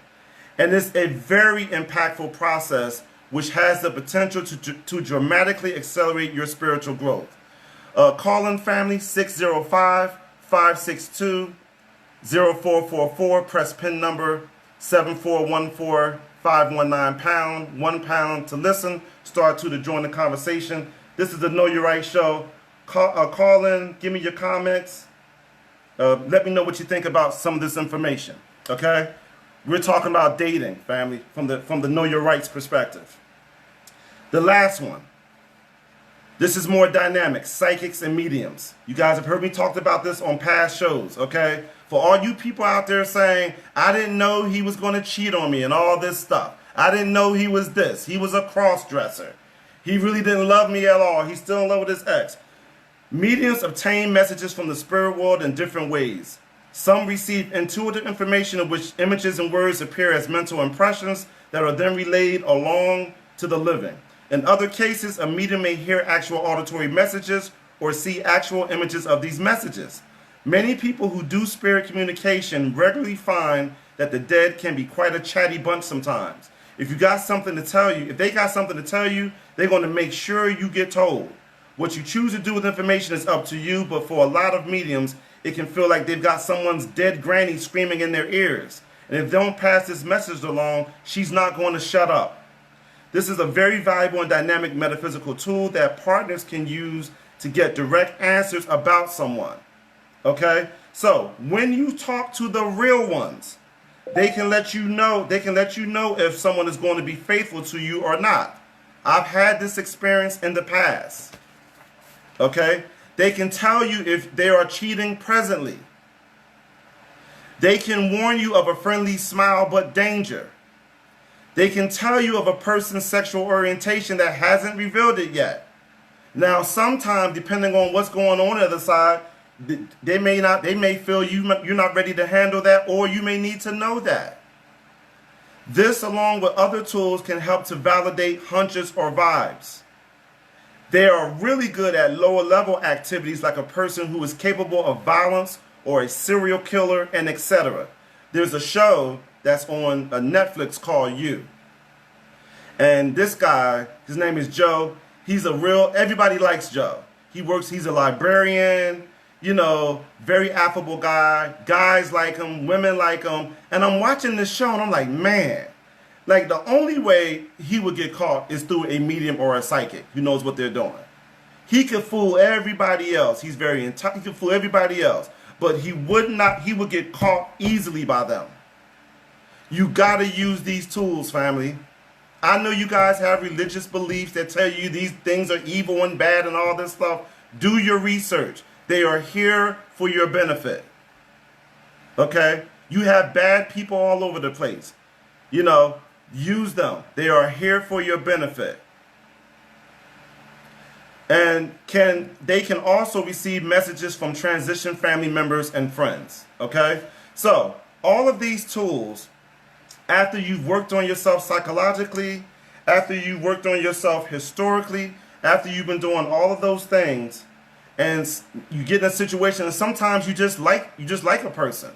And it's a very impactful process which has the potential to dramatically accelerate your spiritual growth. Call in family 605-562-0444. Press pin number 7414519 £1 to listen. Star 2 to join the conversation. This is the Know Your Right show. Call in, give me your comments. Let me know what you think about some of this information. Okay? We're talking about dating, family, from the Know Your Rights perspective. The last one. This is more dynamic, psychics and mediums. You guys have heard me talk about this on past shows, okay? For all you people out there saying, I didn't know he was going to cheat on me and all this stuff. I didn't know he was this. He was a cross-dresser. He really didn't love me at all. He's still in love with his ex. Mediums obtain messages from the spirit world in different ways. Some receive intuitive information in which images and words appear as mental impressions that are then relayed along to the living. In other cases, a medium may hear actual auditory messages or see actual images of these messages. Many people who do spirit communication regularly find that the dead can be quite a chatty bunch sometimes. If you got something to tell you, if they got something to tell you, they're going to make sure you get told. What you choose to do with information is up to you, but for a lot of mediums, it can feel like they've got someone's dead granny screaming in their ears. And if they don't pass this message along, she's not going to shut up. This is a very valuable and dynamic metaphysical tool that partners can use to get direct answers about someone. Okay? So, when you talk to the real ones, they can let you know if someone is going to be faithful to you or not. I've had this experience in the past. Okay? They can tell you if they are cheating presently. They can warn you of a friendly smile but danger. They can tell you of a person's sexual orientation that hasn't revealed it yet. Now, sometimes, depending on what's going on the other side, they may feel you're not ready to handle that, or you may need to know that. This, along with other tools, can help to validate hunches or vibes. They are really good at lower level activities, like a person who is capable of violence or a serial killer, and etc. There's a show that's on Netflix called You. And this guy, his name is Joe. Everybody likes Joe. He's a librarian, very affable guy. Guys like him, women like him. And I'm watching this show and I'm like, man, like the only way he would get caught is through a medium or a psychic who knows what they're doing. He could fool everybody else. He's he could fool everybody else. But he would get caught easily by them. You gotta use these tools, family. I know you guys have religious beliefs that tell you these things are evil and bad and all this stuff. Do your research. They are here for your benefit. Okay? You have bad people all over the place. Use them. They are here for your benefit. And they can also receive messages from transition family members and friends. Okay? So, all of these tools, after you've worked on yourself psychologically, after you've worked on yourself historically, after you've been doing all of those things, and you get in a situation, and sometimes you just like a person,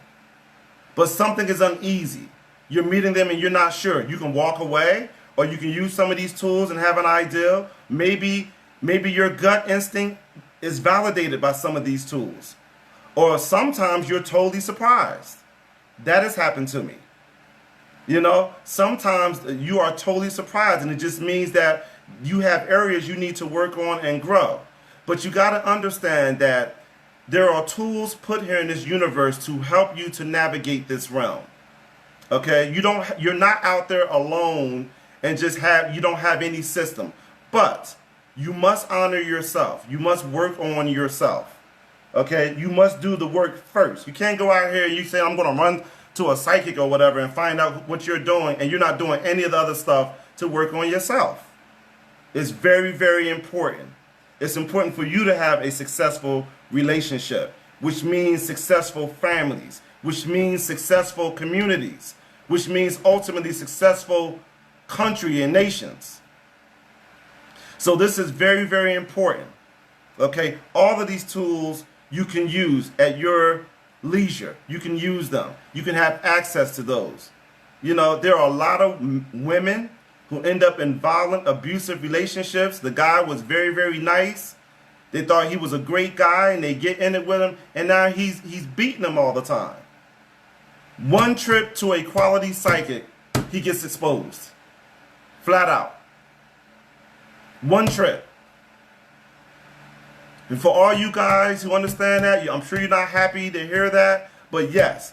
but something is uneasy. You're meeting them and you're not sure. You can walk away, or you can use some of these tools and have an idea. Maybe your gut instinct is validated by some of these tools, or sometimes you're totally surprised. That has happened to me. Sometimes you are totally surprised, and it just means that you have areas you need to work on and grow. But you got to understand that there are tools put here in this universe to help you to navigate this realm. Okay? You're not out there alone and you don't have any system. But you must honor yourself. You must work on yourself. Okay? You must do the work first. You can't go out here and you say, I'm going to run to a psychic or whatever and find out what you're doing, and you're not doing any of the other stuff to work on yourself. It's very, very important. It's important for you to have a successful relationship, which means successful families, which means successful communities, which means ultimately successful country and nations. So this is very, very important. Okay, all of these tools you can use at your leisure. You can use them. You can have access to those. There are a lot of women who end up in violent, abusive relationships. The guy was very, very nice. They thought he was a great guy, and they get in it with him, and now he's beating them all the time. One trip to a quality psychic, he gets exposed. Flat out. One trip. And for all you guys who understand that, I'm sure you're not happy to hear that, but yes.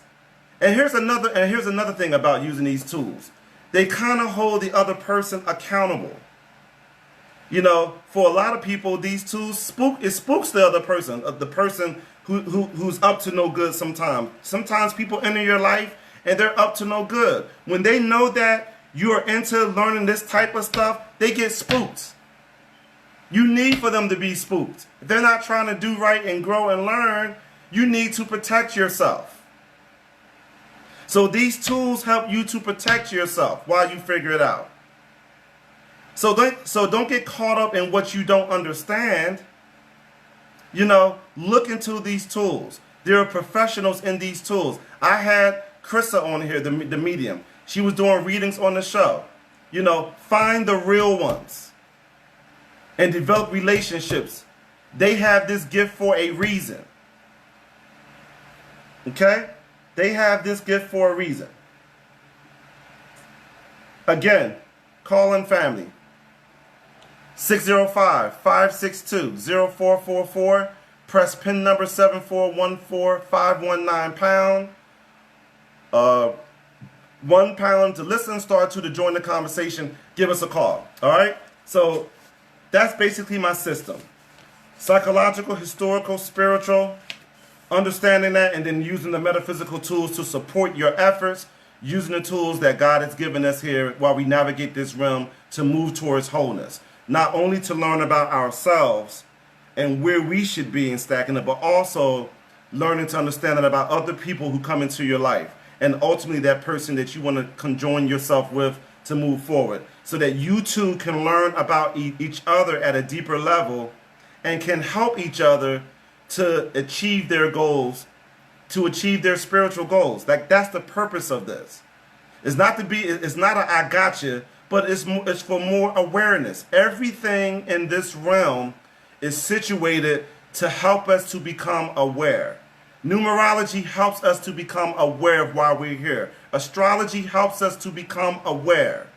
And here's another thing about using these tools. They kind of hold the other person accountable. For a lot of people, these tools spooks the other person, the person who's up to no good sometimes. Sometimes people enter your life and they're up to no good. When they know that you are into learning this type of stuff, they get spooked. You need for them to be spooked. If they're not trying to do right and grow and learn, you need to protect yourself. So these tools help you to protect yourself while you figure it out. So don't get caught up in what you don't understand. Look into these tools. There are professionals in these tools. I had Krista on here, the medium. She was doing readings on the show. Find the real ones and develop relationships. They have this gift for a reason. Okay? They have this gift for a reason. Again, call in family. 605-562-0444. Press pin number 7414519 £1 to listen, star 2 to join the conversation. Give us a call. All right? So that's basically my system. Psychological, historical, spiritual, understanding that, and then using the metaphysical tools to support your efforts, using the tools that God has given us here while we navigate this realm to move towards wholeness. Not only to learn about ourselves and where we should be in stacking it, but also learning to understand that about other people who come into your life, and ultimately that person that you want to conjoin yourself with to move forward, so that you two can learn about each other at a deeper level and can help each other to achieve their goals, to achieve their spiritual goals. Like, that's the purpose of this. It's not a I gotcha, but it's for more awareness. Everything in this realm is situated to help us to become aware. Numerology helps us to become aware of why we're here. Astrology helps us to become aware.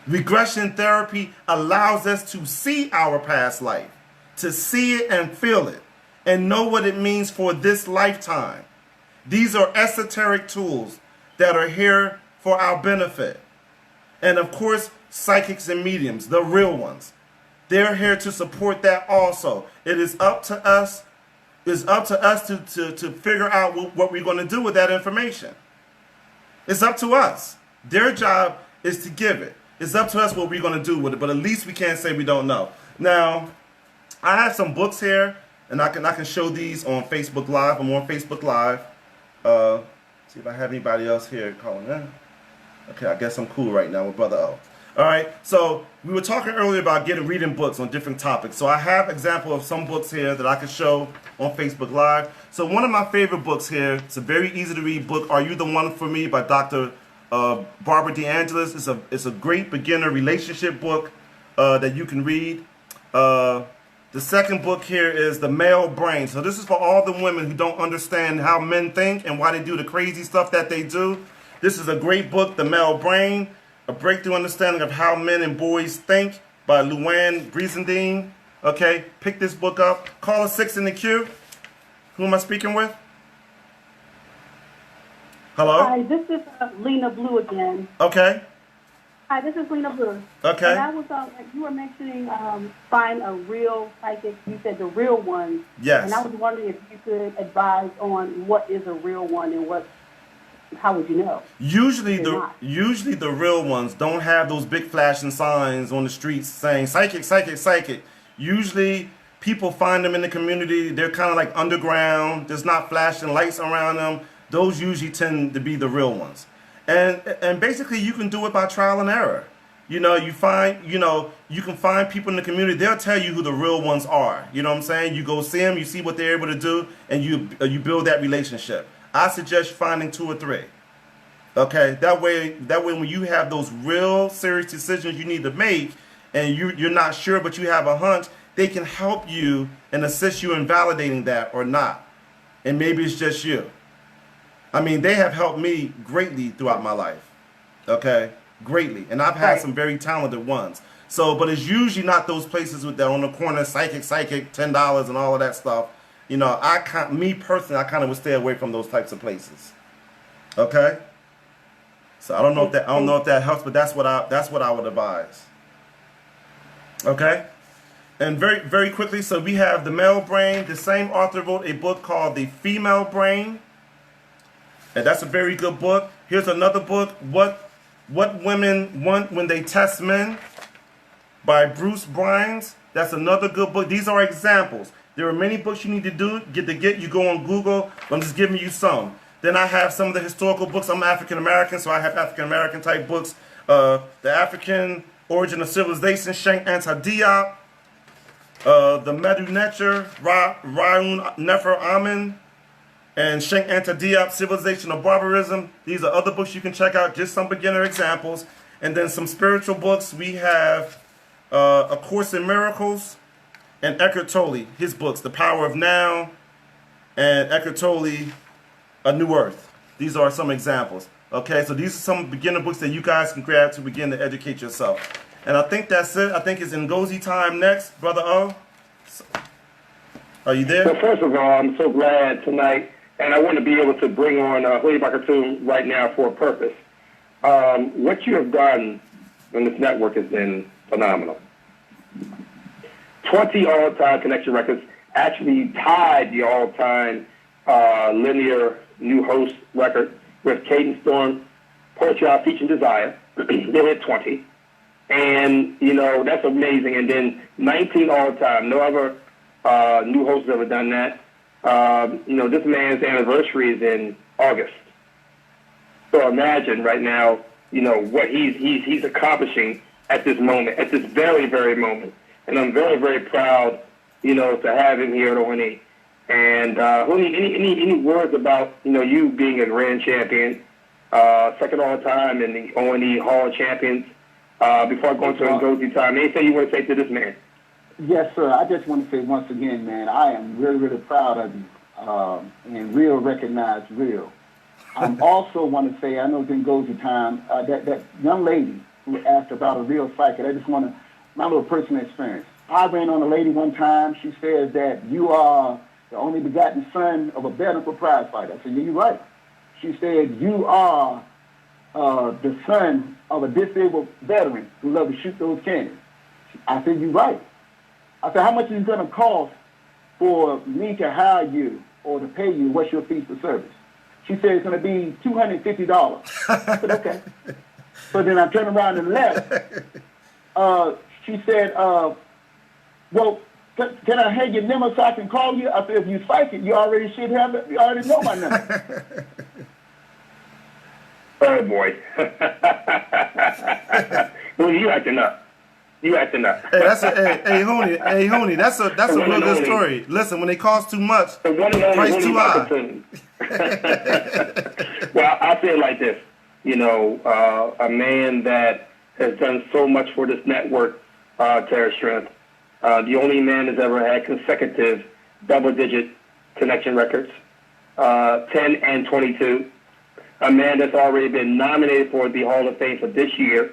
Regression therapy allows us to see our past life, to see it and feel it, and know what it means for this lifetime. These are esoteric tools that are here for our benefit. And of course, psychics and mediums, the real ones, they're here to support that also. It is up to us. It's up to us to figure out what we're going to do with that information. It's up to us. Their job is to give it. It's up to us what we're going to do with it, but at least we can't say we don't know. Now, I have some books here, and I can show these on Facebook Live. I'm on Facebook Live. See if I have anybody else here calling in. Okay, I guess I'm cool right now with Brother O. All right, so we were talking earlier about reading books on different topics. So I have example of some books here that I can show on Facebook Live. So one of my favorite books here, it's a very easy to read book, Are You the One for Me by Dr. Barbara DeAngelis. It's a great beginner relationship book that you can read. The second book here is The Male Brain. So this is for all the women who don't understand how men think and why they do the crazy stuff that they do. This is a great book, The Male Brain, A Breakthrough Understanding of How Men and Boys Think by Luann Brizendine. Okay, pick this book up. Caller 6 in the queue. Who am I speaking with? Hello? Hi, this is Lena Blue again. Okay. Hi, this is Lena Blue. Okay. And I was, you were mentioning find a real psychic. You said the real one. Yes. And I was wondering if you could advise on what is a real one and how would you know? Usually the real ones don't have those big flashing signs on the streets saying psychic, psychic, psychic. Usually people find them in the community. They're kind of like underground. There's not flashing lights around them. Those usually tend to be the real ones. And basically you can do it by trial and error. You can find people in the community. They'll tell you who the real ones are. You know what I'm saying? You go see them, you see what they're able to do, and you build that relationship. I suggest finding 2 or 3. Okay, that way when you have those real serious decisions you need to make, and you're not sure but you have a hunch, they can help you and assist you in validating that or not. And maybe it's just you. I mean, they have helped me greatly throughout my life. Okay, greatly, and I've had some very talented ones. So, but it's usually not those places with that on the corner, psychic, $10 and all of that stuff. Me personally, I kind of would stay away from those types of places. Okay. So I don't know if that helps, but that's what I would advise. Okay. And very, very quickly, so we have The Male Brain. The same author wrote a book called The Female Brain, and that's a very good book. Here's another book, What Women Want When They Test Men, by Bruce Brines. That's another good book. These are examples. There are many books you need to get. You go on Google. I'm just giving you some. Then I have some of the historical books. I'm African American, so I have African American type books. The African Origin of Civilization, Shank Anta Diop. The Medu Neter, Raun Nefer Amen, and Shank Anta Diop, Civilization of Barbarism. These are other books you can check out, just some beginner examples. And then some spiritual books. We have A Course in Miracles, and Eckhart Tolle, his books, The Power of Now, and Eckhart Tolle, A New Earth. These are some examples. Okay, so these are some beginner books that you guys can grab to begin to educate yourself. And I think that's it. I think it's Ngozi time next, Brother O. Are you there? So first of all, I'm so glad tonight, and I want to be able to bring on Hoodie Bakatoon right now for a purpose. What you have done on this network has been phenomenal. 20 all-time connection records, actually tied the all-time linear new host record with Cadence Storm, Poetry Out, Featuring Desire. They hit 20. And, that's amazing. And then 19 all-time. No other new host has ever done that. This man's anniversary is in August. So imagine right now, what he's accomplishing at this moment, at this very, very moment. And I'm very, very proud, to have him here at O&E. And any words about, you being a grand champion, second all time in the O&E Hall of Champions, before I go into Ngozi time, anything you want to say to this man? Yes, sir. I just want to say once again, man, I am really, really proud of you. And real recognize real. I also want to say, I know it's Ngozi time, that young lady who asked about a real psychic, I just want to, my little personal experience. I ran on a lady one time. She says that you are the only begotten son of a veteran prize fighter. I said, yeah, you're right. She said, you are the son of a disabled veteran who loves to shoot those cannons. I said, you're right. I said, how much is it going to cost for me to hire you or to pay you? What's your fee for service? She said, it's going to be $250. I said, okay. So then I turned around and left. She said, well, can I have your number so I can call you? I said, if you psychic, you already should have it. You already know my number. Oh, boy. Well, you acting up. You acting up. Hey, Hooney, that's a real good story. Listen, when they cost too much, price too high. Well, I'll say it like this. A man that has done so much for this network, Terris Strength. The only man that's ever had consecutive double-digit connection records, 10 and 22. A man that's already been nominated for the Hall of Fame for this year.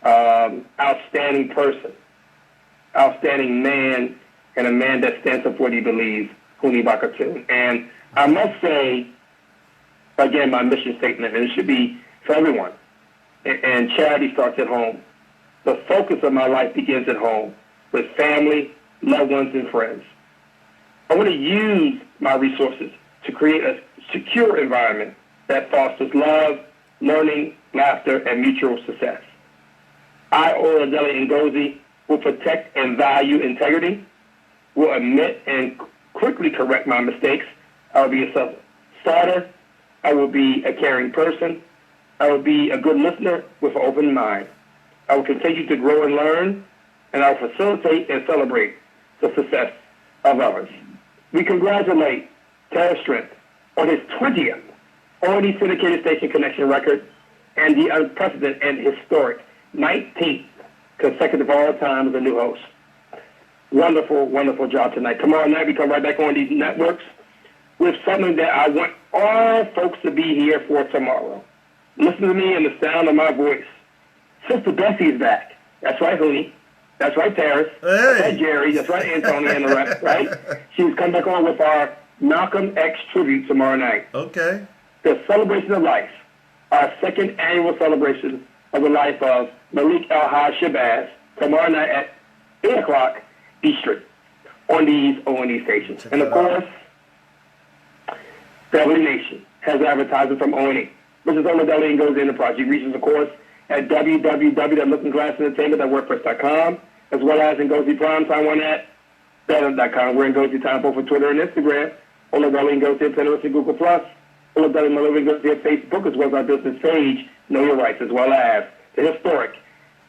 Outstanding person, outstanding man, and a man that stands up for what he believes, Huni Bakatun. And I must say, again, my mission statement, and it should be for everyone, and charity starts at home. The focus of my life begins at home with family, loved ones, and friends. I want to use my resources to create a secure environment that fosters love, learning, laughter, and mutual success. I, Oladele Ngozi, will protect and value integrity, will admit and quickly correct my mistakes. I will be a self-starter. I will be a caring person. I will be a good listener with an open mind. I will continue to grow and learn, and I will facilitate and celebrate the success of others. We congratulate Terris Strength on his 20th O&E syndicated station connection record and the unprecedented and historic 19th consecutive all time as a new host. Wonderful, wonderful job tonight. Tomorrow night we come right back on these networks with something that I want all folks to be here for tomorrow. Listen to me and the sound of my voice. Sister Bessie is back. That's right, Hooney. That's right, Terris. Hey. That's right, Jerry. That's right, Antonio and the rest, right? She's come back on with our Malcolm X tribute tomorrow night. Okay. The celebration of life. Our second annual celebration of the life of Malik El-Haj Shabazz tomorrow night at 8 o'clock Eastern on these O&E stations. And of course, Beverly Nation has advertising from O&E. This is Oladele and Ngozi Enterprise. You reach us, of course, at www.lookingglassentertainment.wordpress.com, as well as in Ngozi Primetime one at better.com. We're in Ngozi Time both for Twitter and Instagram. Oladele and Ngozi at Pinterest and Google+. Oladele and Ngozi at Facebook, as well as our business page, Know Your Rights, as well as the historic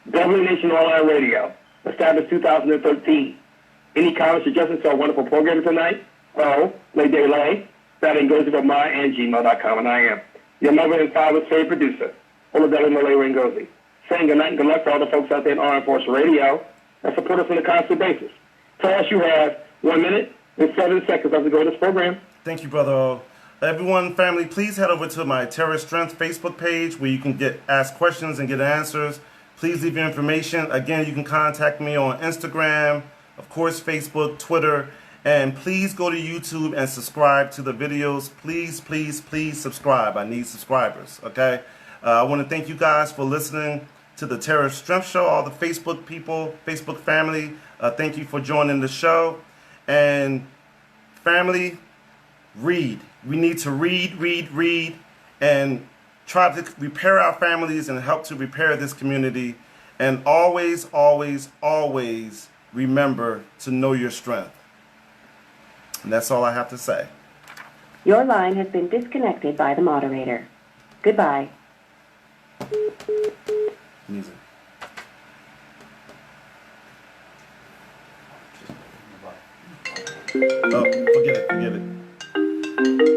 Beverly Nation Online Radio, established 2013. Any comments, suggestions to our wonderful program tonight? Oh, Lay Day Lay, that in Ngozi from my and gmail.com, and I am your mother and father's favorite producer, Oladele Malay Ngozi. Saying good night and good luck for all the folks out there in Armed Force Radio that support us on a constant basis. Terris, you have 1 minute and 7 seconds as we go to this program. Thank you, Brother O. Everyone, family, please head over to my Terris Strength Facebook page where you can ask questions and get answers. Please leave your information. Again, you can contact me on Instagram, of course, Facebook, Twitter, and please go to YouTube and subscribe to the videos. Please, please, please subscribe. I need subscribers, okay? I want to thank you guys for listening to the Terris Strength Show, all the Facebook people, Facebook family. Thank you for joining the show. And family, read. We need to read, and try to repair our families and help to repair this community. And always, always, always remember to know your strength. And that's all I have to say. Your line has been disconnected by the moderator. Goodbye. Music. Oh, forget it.